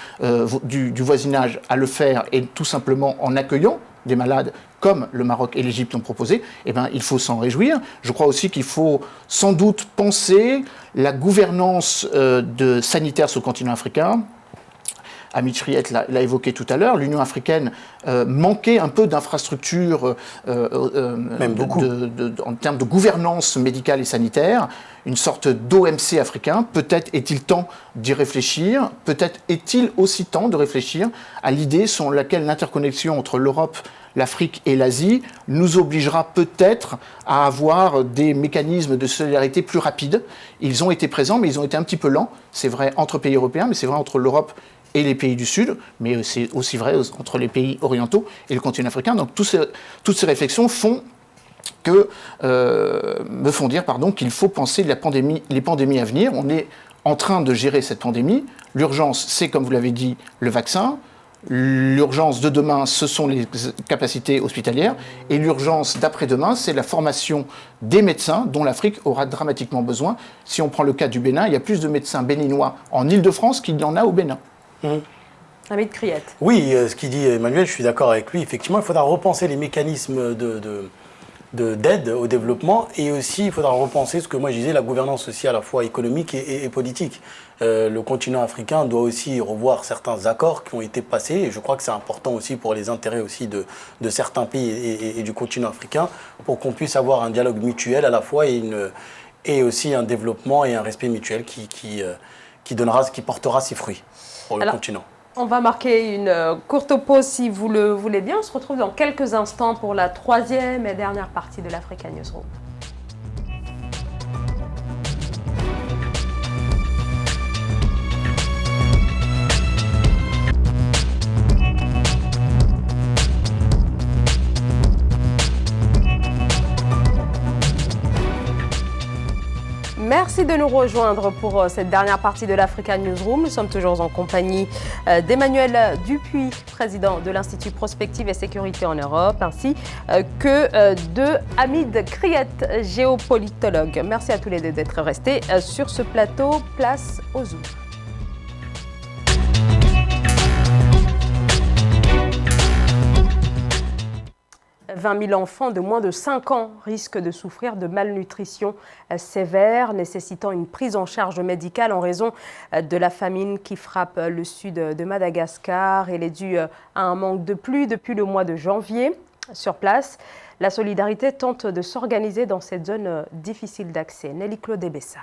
[SPEAKER 2] du voisinage à le faire, et tout simplement en accueillant des malades comme le Maroc et l'Égypte ont proposé, eh bien, il faut s'en réjouir. Je crois aussi qu'il faut sans doute penser la gouvernance sanitaire sur le continent africain. Amit Riet l'a évoqué tout à l'heure, l'Union africaine manquait un peu d'infrastructures
[SPEAKER 5] même beaucoup.
[SPEAKER 2] En termes de gouvernance médicale et sanitaire, une sorte d'OMC africain. Peut-être est-il temps d'y réfléchir, peut-être est-il aussi temps de réfléchir à l'idée selon laquelle l'interconnexion entre l'Europe, l'Afrique et l'Asie nous obligera peut-être à avoir des mécanismes de solidarité plus rapides. Ils ont été présents, mais ils ont été un petit peu lents. C'est vrai entre pays européens, mais c'est vrai entre l'Europe et les pays du Sud, mais c'est aussi vrai entre les pays orientaux et le continent africain. Donc toutes ces réflexions me font dire qu'il faut penser les pandémies à venir. On est en train de gérer cette pandémie. L'urgence, c'est, comme vous l'avez dit, le vaccin. L'urgence de demain, ce sont les capacités hospitalières, et l'urgence d'après-demain, c'est la formation des médecins dont l'Afrique aura dramatiquement besoin. Si on prend le cas du Bénin, il y a plus de médecins béninois en Île-de-France qu'il y en a au Bénin.
[SPEAKER 1] Hamid Kriet.
[SPEAKER 5] Oui, ce qu'il dit Emmanuel, je suis d'accord avec lui. Effectivement, il faudra repenser les mécanismes d'aide au développement, et aussi il faudra repenser ce que moi je disais, la gouvernance aussi à la fois économique et politique. Le continent africain doit aussi revoir certains accords qui ont été passés, et je crois que c'est important aussi pour les intérêts aussi de certains pays et du continent africain, pour qu'on puisse avoir un dialogue mutuel à la fois et aussi un développement et un respect mutuel qui portera ses fruits pour le continent.
[SPEAKER 1] On va marquer une courte pause si vous le voulez bien. On se retrouve dans quelques instants pour la troisième et dernière partie de l'Africa Newsroom. Merci de nous rejoindre pour cette dernière partie de l'Africa Newsroom. Nous sommes toujours en compagnie d'Emmanuel Dupuis, président de l'Institut Prospective et Sécurité en Europe, ainsi que de Hamid Kriet, géopolitologue. Merci à tous les deux d'être restés sur ce plateau. Place au Zoom. 20 000 enfants de moins de 5 ans risquent de souffrir de malnutrition sévère, nécessitant une prise en charge médicale en raison de la famine qui frappe le sud de Madagascar. Elle est due à un manque de pluie depuis le mois de janvier. Sur place, la solidarité tente de s'organiser dans cette zone difficile d'accès. Nelly Claude Bessa.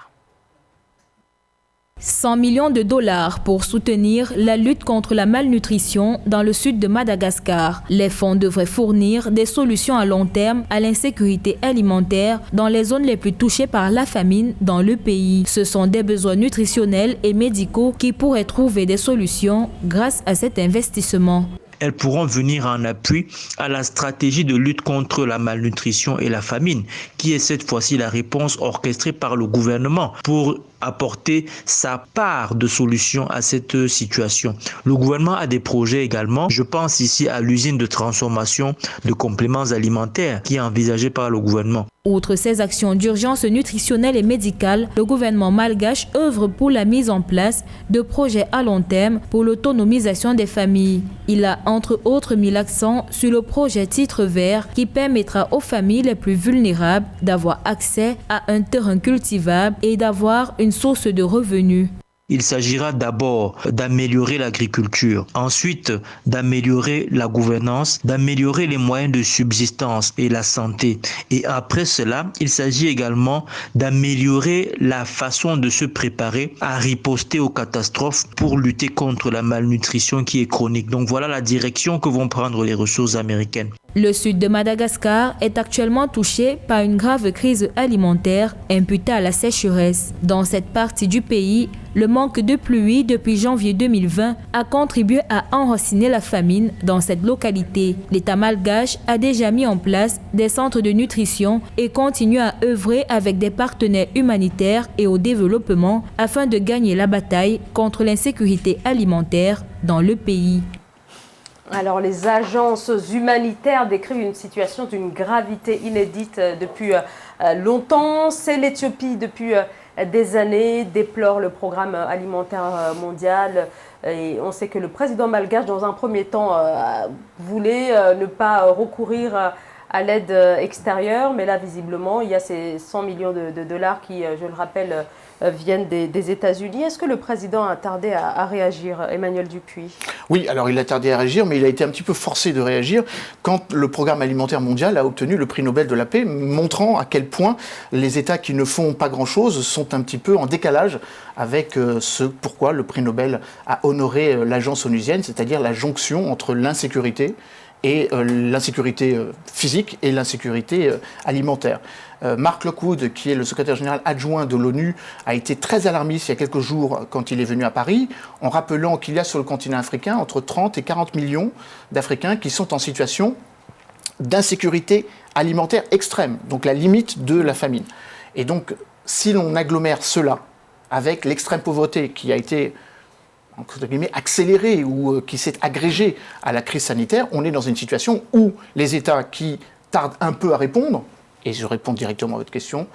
[SPEAKER 8] 100 millions de dollars pour soutenir la lutte contre la malnutrition dans le sud de Madagascar. Les fonds devraient fournir des solutions à long terme à l'insécurité alimentaire dans les zones les plus touchées par la famine dans le pays. Ce sont des besoins nutritionnels et médicaux qui pourraient trouver des solutions grâce à cet investissement.
[SPEAKER 9] Elles pourront venir en appui à la stratégie de lutte contre la malnutrition et la famine, qui est cette fois-ci la réponse orchestrée par le gouvernement pour apporter sa part de solution à cette situation. Le gouvernement a des projets également. Je pense ici à l'usine de transformation de compléments alimentaires qui est envisagée par le gouvernement.
[SPEAKER 8] Outre ces actions d'urgence nutritionnelle et médicale, le gouvernement malgache œuvre pour la mise en place de projets à long terme pour l'autonomisation des familles. Il a entre autres mis l'accent sur le projet Titre Vert qui permettra aux familles les plus vulnérables d'avoir accès à un terrain cultivable et d'avoir une source de revenus.
[SPEAKER 9] Il s'agira d'abord d'améliorer l'agriculture, ensuite d'améliorer la gouvernance, d'améliorer les moyens de subsistance et la santé. Et après cela, il s'agit également d'améliorer la façon de se préparer à riposter aux catastrophes pour lutter contre la malnutrition qui est chronique. Donc voilà la direction que vont prendre les ressources américaines.
[SPEAKER 8] Le sud de Madagascar est actuellement touché par une grave crise alimentaire imputée à la sécheresse. Dans cette partie du pays, le manque de pluie depuis janvier 2020 a contribué à enraciner la famine dans cette localité. L'État malgache a déjà mis en place des centres de nutrition et continue à œuvrer avec des partenaires humanitaires et au développement afin de gagner la bataille contre l'insécurité alimentaire dans le pays.
[SPEAKER 1] Alors, les agences humanitaires décrivent une situation d'une gravité inédite depuis longtemps. C'est l'Éthiopie depuis des années, déplore le programme alimentaire mondial. Et on sait que le président malgache, dans un premier temps, voulait ne pas recourir à l'aide extérieure. Mais là, visiblement, il y a ces 100 millions de dollars qui, je le rappelle, viennent des États-Unis. Est-ce que le président a tardé à réagir, Emmanuel Dupuis?
[SPEAKER 2] Oui, alors il a tardé à réagir, mais il a été un petit peu forcé de réagir quand le programme alimentaire mondial a obtenu le prix Nobel de la paix, montrant à quel point les États qui ne font pas grand-chose sont un petit peu en décalage avec ce pourquoi le prix Nobel a honoré l'agence onusienne, c'est-à-dire la jonction entre l'insécurité et l'insécurité physique et l'insécurité alimentaire. Mark Lockwood, qui est le secrétaire général adjoint de l'ONU, a été très alarmiste il y a quelques jours quand il est venu à Paris, en rappelant qu'il y a sur le continent africain entre 30 et 40 millions d'Africains qui sont en situation d'insécurité alimentaire extrême, donc la limite de la famine. Et donc, si l'on agglomère cela avec l'extrême pauvreté qui a été entre guillemets, accéléré ou qui s'est agrégé à la crise sanitaire, on est dans une situation où les États qui tardent un peu à répondre, et je réponds directement à votre question,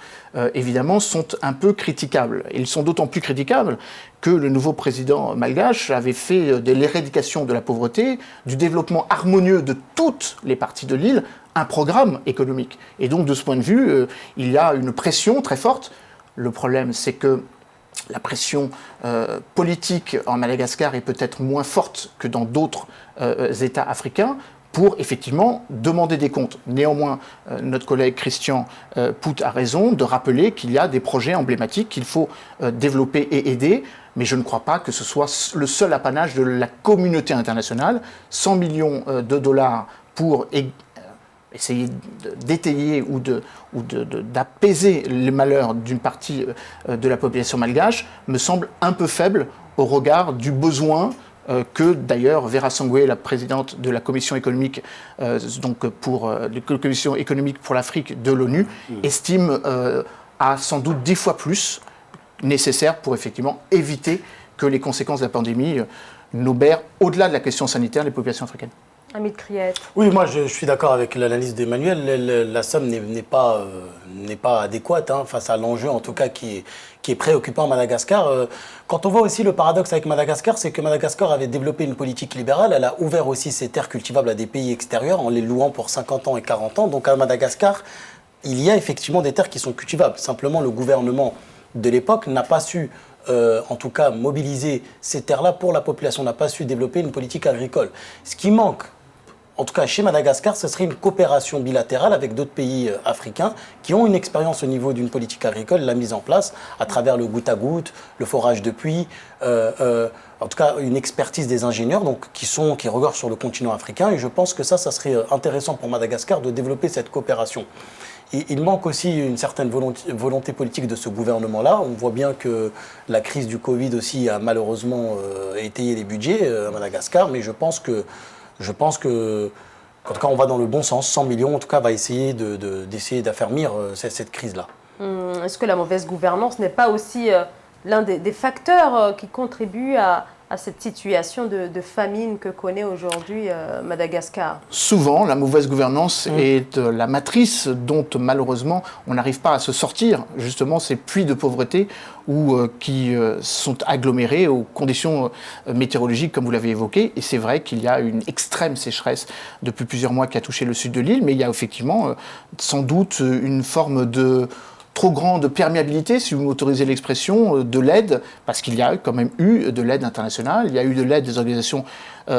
[SPEAKER 2] évidemment, sont un peu critiquables. Ils sont d'autant plus critiquables que le nouveau président malgache avait fait de l'éradication de la pauvreté, du développement harmonieux de toutes les parties de l'île, un programme économique. Et donc, de ce point de vue, il y a une pression très forte. Le problème, c'est que la pression politique en Madagascar est peut-être moins forte que dans d'autres États africains, pour effectivement demander des comptes. Néanmoins, notre collègue Christian Pout a raison de rappeler qu'il y a des projets emblématiques qu'il faut développer et aider, mais je ne crois pas que ce soit le seul apanage de la communauté internationale. 100 millions de dollars pour essayer d'étayer ou d'apaiser les malheurs d'une partie de la population malgache me semble un peu faible au regard du besoin que d'ailleurs Vera Sangwe, la présidente de la commission économique, commission économique pour l'Afrique de l'ONU, estime à sans doute 10 fois plus nécessaire pour effectivement éviter que les conséquences de la pandémie n'obèrent, au-delà de la question sanitaire, les populations africaines.
[SPEAKER 1] Hamid Kriet.
[SPEAKER 5] Oui, moi je suis d'accord avec l'analyse d'Emmanuel. La somme n'est pas adéquate face à l'enjeu, en tout cas, qui est préoccupant à Madagascar. Quand on voit aussi le paradoxe avec Madagascar, c'est que Madagascar avait développé une politique libérale. Elle a ouvert aussi ses terres cultivables à des pays extérieurs en les louant pour 50 ans et 40 ans. Donc à Madagascar, il y a effectivement des terres qui sont cultivables. Simplement, le gouvernement de l'époque n'a pas su en tout cas mobiliser ces terres-là pour la population, n'a pas su développer une politique agricole. Ce qui manque, en tout cas chez Madagascar, ce serait une coopération bilatérale avec d'autres pays africains qui ont une expérience au niveau d'une politique agricole, la mise en place à travers le goutte à goutte, le forage de pluie, en tout cas une expertise des ingénieurs qui regardent sur le continent africain. Et je pense que ça serait intéressant pour Madagascar de développer cette coopération. Et il manque aussi une certaine volonté politique de ce gouvernement-là. On voit bien que la crise du Covid aussi a malheureusement étayé les budgets à Madagascar, mais je pense que en tout cas, on va dans le bon sens. 100 millions, en tout cas, va essayer d'essayer d'affermir cette crise-là.
[SPEAKER 1] Est-ce que la mauvaise gouvernance n'est pas aussi l'un des facteurs qui contribuent à cette situation de famine que connaît aujourd'hui Madagascar?
[SPEAKER 2] Souvent, la mauvaise gouvernance est la matrice dont, malheureusement, on n'arrive pas à se sortir, justement, ces puits de pauvreté qui sont agglomérés aux conditions météorologiques, comme vous l'avez évoqué. Et c'est vrai qu'il y a une extrême sécheresse depuis plusieurs mois qui a touché le sud de l'île, mais il y a effectivement sans doute une forme de trop grande perméabilité, si vous m'autorisez l'expression, de l'aide, parce qu'il y a quand même eu de l'aide internationale, il y a eu de l'aide des organisations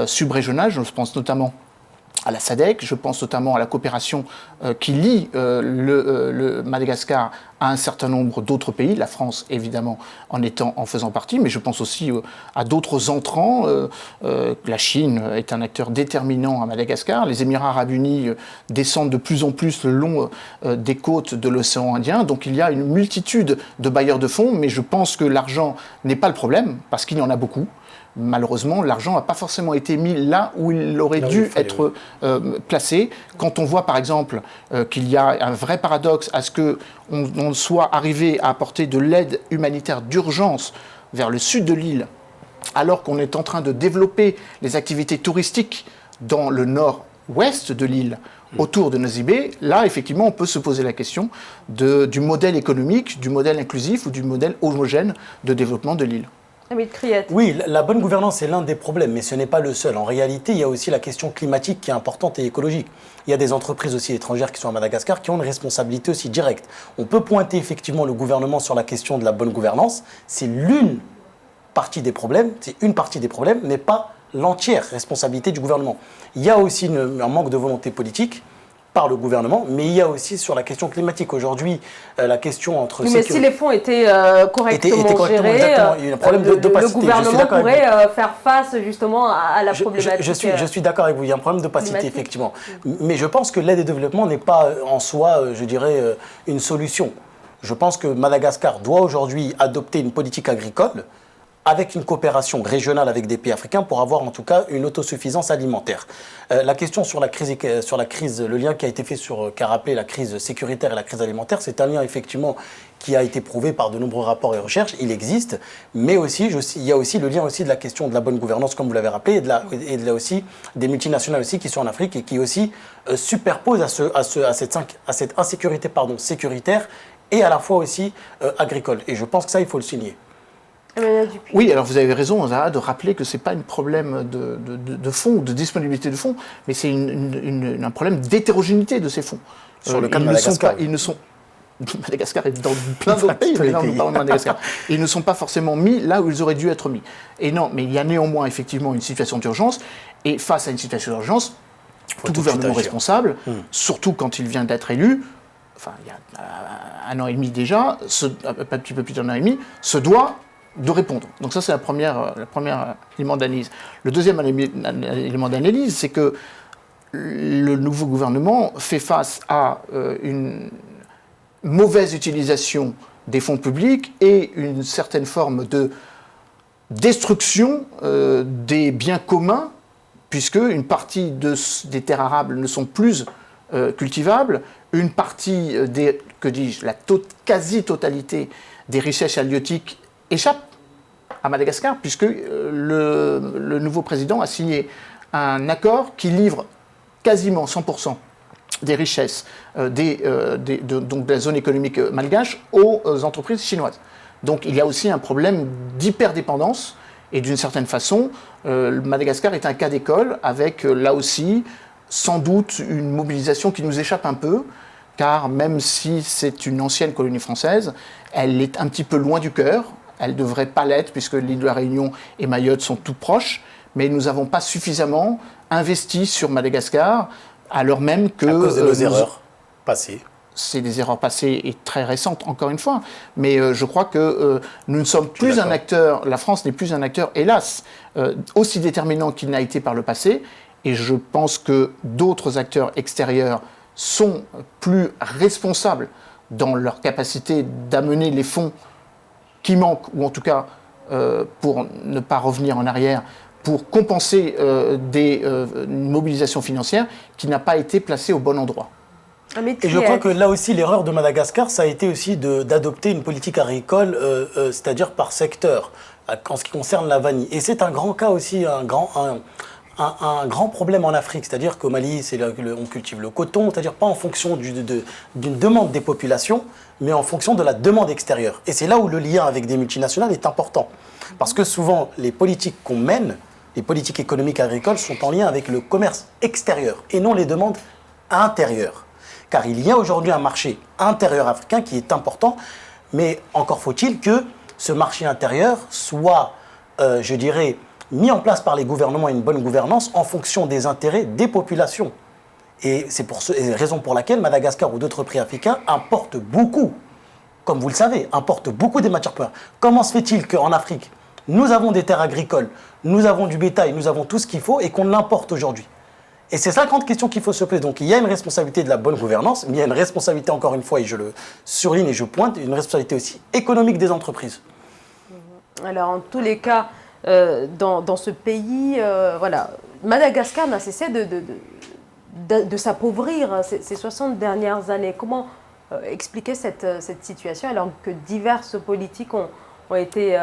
[SPEAKER 2] subrégionales, je pense notamment à la SADC, je pense notamment à la coopération qui lie le Madagascar à un certain nombre d'autres pays, la France évidemment en faisant partie, mais je pense aussi à d'autres entrants. La Chine est un acteur déterminant à Madagascar, les Émirats arabes unis descendent de plus en plus le long des côtes de l'océan Indien, donc il y a une multitude de bailleurs de fonds, mais je pense que l'argent n'est pas le problème, parce qu'il y en a beaucoup. Malheureusement, l'argent n'a pas forcément été mis là où il aurait dû être placé. Quand on voit par exemple qu'il y a un vrai paradoxe à ce qu'on soit arrivé à apporter de l'aide humanitaire d'urgence vers le sud de l'île, alors qu'on est en train de développer les activités touristiques dans le nord-ouest de l'île, autour de Nosy-Be, là, effectivement, on peut se poser la question du modèle économique, du modèle inclusif ou du modèle homogène de développement de l'île.
[SPEAKER 5] Oui, la bonne gouvernance est l'un des problèmes, mais ce n'est pas le seul. En réalité, il y a aussi la question climatique qui est importante et écologique. Il y a des entreprises aussi étrangères qui sont à Madagascar qui ont une responsabilité aussi directe. On peut pointer effectivement le gouvernement sur la question de la bonne gouvernance. C'est une partie des problèmes, mais pas l'entière responsabilité du gouvernement. Il y a aussi un manque de volonté politique par le gouvernement, mais il y a aussi sur la question climatique. Aujourd'hui, la question entre...
[SPEAKER 1] Oui, mais si les fonds étaient correctement gérés,
[SPEAKER 5] il y a un problème d'opacité.
[SPEAKER 1] Le gouvernement pourrait faire face justement à la problématique.
[SPEAKER 5] Je suis d'accord avec vous, il y a un problème d'opacité, effectivement. Mais je pense que l'aide et développement n'est pas en soi, je dirais, une solution. Je pense que Madagascar doit aujourd'hui adopter une politique agricole avec une coopération régionale avec des pays africains pour avoir en tout cas une autosuffisance alimentaire. La question sur la crise, le lien qui a été fait qu'a rappelé la crise sécuritaire et la crise alimentaire, c'est un lien effectivement qui a été prouvé par de nombreux rapports et recherches, il existe, mais aussi, il y a aussi le lien aussi de la question de la bonne gouvernance, comme vous l'avez rappelé, et aussi des multinationales aussi qui sont en Afrique et qui aussi superposent à cette insécurité sécuritaire et à la fois aussi agricole. Et je pense que ça, il faut le signer.
[SPEAKER 2] Oui, alors vous avez raison, Zahra, de rappeler que ce n'est pas un problème de fonds ou de disponibilité de fonds, mais c'est un problème d'hétérogénéité de ces fonds.
[SPEAKER 5] Sur le cas de Madagascar.
[SPEAKER 2] Madagascar est dans plein d'autres pays, mais là, nous parlons de Madagascar. Ils ne sont pas forcément mis là où ils auraient dû être mis. Et non, mais il y a néanmoins effectivement une situation d'urgence, et face à une situation d'urgence, tout gouvernement responsable, surtout quand il vient d'être élu, enfin il y a 1 an et demi déjà, un petit peu plus d'1 an et demi, se doit de répondre. Donc ça, c'est le premier élément d'analyse. Le deuxième élément d'analyse, c'est que le nouveau gouvernement fait face à une mauvaise utilisation des fonds publics et une certaine forme de destruction des biens communs, puisque une partie des terres arables ne sont plus cultivables, une partie la quasi-totalité des richesses halieutiques échappe à Madagascar, puisque le nouveau président a signé un accord qui livre quasiment 100% des richesses donc de la zone économique malgache aux entreprises chinoises. Donc il y a aussi un problème d'hyperdépendance, et d'une certaine façon, Madagascar est un cas d'école, avec là aussi sans doute une mobilisation qui nous échappe un peu, car même si c'est une ancienne colonie française, elle est un petit peu loin du cœur. Elle ne devrait pas l'être, puisque l'île de la Réunion et Mayotte sont toutes proches, mais nous n'avons pas suffisamment investi sur Madagascar, alors même que...
[SPEAKER 5] À cause de nos erreurs passées.
[SPEAKER 2] C'est des erreurs passées et très récentes, encore une fois. Mais je crois que nous ne sommes plus un acteur, la France n'est plus un acteur, hélas, aussi déterminant qu'il n'a été par le passé. Et je pense que d'autres acteurs extérieurs sont plus responsables dans leur capacité d'amener les fonds qui manquent, ou en tout cas, pour ne pas revenir en arrière, pour compenser une mobilisation financière qui n'a pas été placée au bon endroit.
[SPEAKER 5] Et je crois que là aussi, l'erreur de Madagascar, ça a été aussi d'adopter une politique agricole, c'est-à-dire par secteur, en ce qui concerne la vanille. Et c'est un grand cas aussi, un grand problème en Afrique, c'est-à-dire qu'au Mali, on cultive le coton, c'est-à-dire pas en fonction d'une demande des populations, mais en fonction de la demande extérieure. Et c'est là où le lien avec des multinationales est important. Parce que souvent, les politiques qu'on mène, les politiques économiques agricoles, sont en lien avec le commerce extérieur et non les demandes intérieures. Car il y a aujourd'hui un marché intérieur africain qui est important, mais encore faut-il que ce marché intérieur soit, je dirais, mis en place par les gouvernements et une bonne gouvernance en fonction des intérêts des populations. Et c'est la raison pour laquelle Madagascar ou d'autres pays africains importent beaucoup, comme vous le savez, importent beaucoup des matières premières. Comment se fait-il qu'en Afrique, nous avons des terres agricoles, nous avons du bétail, nous avons tout ce qu'il faut et qu'on l'importe aujourd'hui? Et c'est ça la grande question qu'il faut se poser. Donc il y a une responsabilité de la bonne gouvernance, mais il y a une responsabilité, encore une fois, et je le surligne et je pointe, une responsabilité aussi économique des entreprises.
[SPEAKER 1] Alors en tous les cas, dans ce pays, voilà, Madagascar n'a cessé de s'appauvrir ces 60 dernières années. Comment expliquer cette situation alors que diverses politiques ont été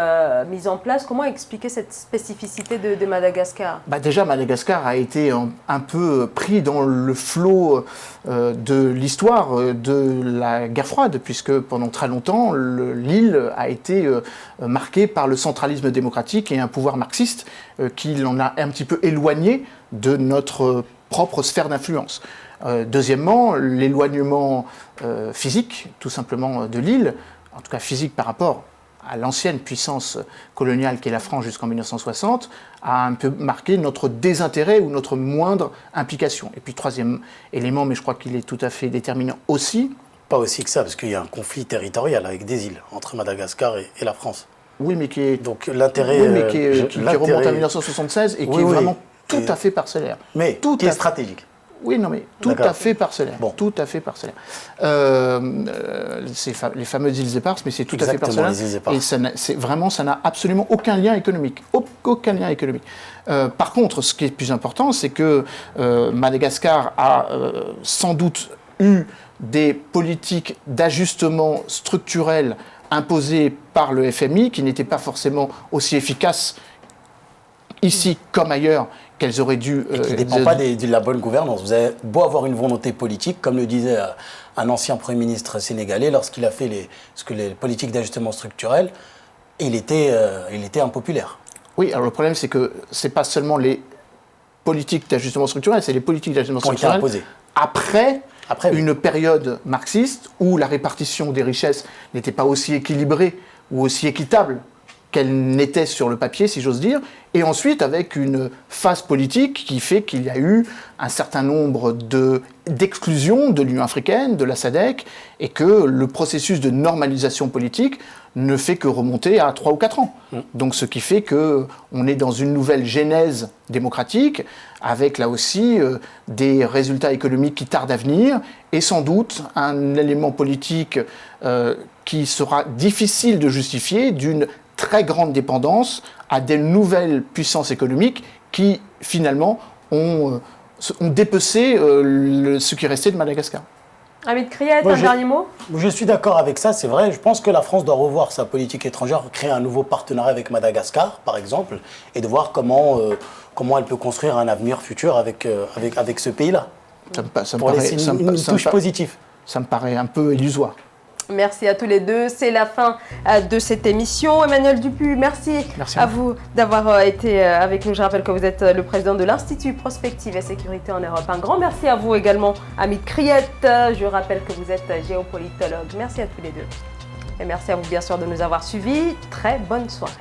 [SPEAKER 1] mises en place? Comment expliquer cette spécificité de Madagascar?
[SPEAKER 2] Déjà, Madagascar a été un peu pris dans le flot de l'histoire de la guerre froide, puisque pendant très longtemps, l'île a été marquée par le centralisme démocratique et un pouvoir marxiste qui l'en a un petit peu éloigné de notre propre sphère d'influence. Deuxièmement, l'éloignement physique, tout simplement, de l'île, en tout cas physique par rapport à l'ancienne puissance coloniale qu'est la France jusqu'en 1960, a un peu marqué notre désintérêt ou notre moindre implication. Et puis troisième élément, mais je crois qu'il est tout à fait déterminant aussi.
[SPEAKER 5] Pas aussi que ça, parce qu'il y a un conflit territorial avec des îles, entre Madagascar et la France.
[SPEAKER 2] Oui, mais qui est...
[SPEAKER 5] Donc l'intérêt...
[SPEAKER 2] Oui, mais qui remonte à 1976 et qui est vraiment tout à fait parcellaire.
[SPEAKER 5] Mais qui est stratégique.
[SPEAKER 2] Oui, non, mais tout à fait parcellaire.
[SPEAKER 5] Bon.
[SPEAKER 2] Tout à fait parcellaire. Les fameuses îles éparses, mais c'est tout à fait parcellaire.
[SPEAKER 5] Les îles éparses.
[SPEAKER 2] Et ça n'a absolument aucun lien économique. Aucun lien économique. Par contre, ce qui est plus important, c'est que Madagascar a sans doute eu des politiques d'ajustement structurel imposées par le FMI qui n'étaient pas forcément aussi efficaces ici comme ailleurs qu'elles auraient dû...
[SPEAKER 5] Et qui ne dépend pas de la bonne gouvernance. Vous avez beau avoir une volonté politique, comme le disait un ancien Premier ministre sénégalais, lorsqu'il a fait les politiques d'ajustement structurel, il était impopulaire.
[SPEAKER 2] Oui, alors le problème, c'est que ce n'est pas seulement les politiques d'ajustement structurel, c'est les politiques d'ajustement structurel après une période marxiste où la répartition des richesses n'était pas aussi équilibrée ou aussi équitable qu'elle n'était sur le papier, si j'ose dire, et ensuite avec une phase politique qui fait qu'il y a eu un certain nombre d'exclusions de l'Union africaine, de la SADC, et que le processus de normalisation politique ne fait que remonter à 3 ou 4 ans. Donc ce qui fait qu'on est dans une nouvelle genèse démocratique, avec là aussi des résultats économiques qui tardent à venir, et sans doute un élément politique qui sera difficile de justifier d'une très grande dépendance à des nouvelles puissances économiques qui, finalement, ont dépecé ce qui restait de Madagascar.
[SPEAKER 1] Hamid Kriet, un dernier mot ?
[SPEAKER 5] Je suis d'accord avec ça, c'est vrai. Je pense que la France doit revoir sa politique étrangère, créer un nouveau partenariat avec Madagascar, par exemple, et de voir comment elle peut construire un avenir futur avec ce pays-là. Pour laisser une touche positive.
[SPEAKER 2] Ça me paraît un peu illusoire.
[SPEAKER 1] Merci à tous les deux. C'est la fin de cette émission. Emmanuel Dupuy, merci à vous d'avoir été avec nous. Je rappelle que vous êtes le président de l'Institut Prospective et Sécurité en Europe. Un grand merci à vous également, Hamid Kriet. Je rappelle que vous êtes géopolitologue. Merci à tous les deux. Et merci à vous, bien sûr, de nous avoir suivis. Très bonne soirée.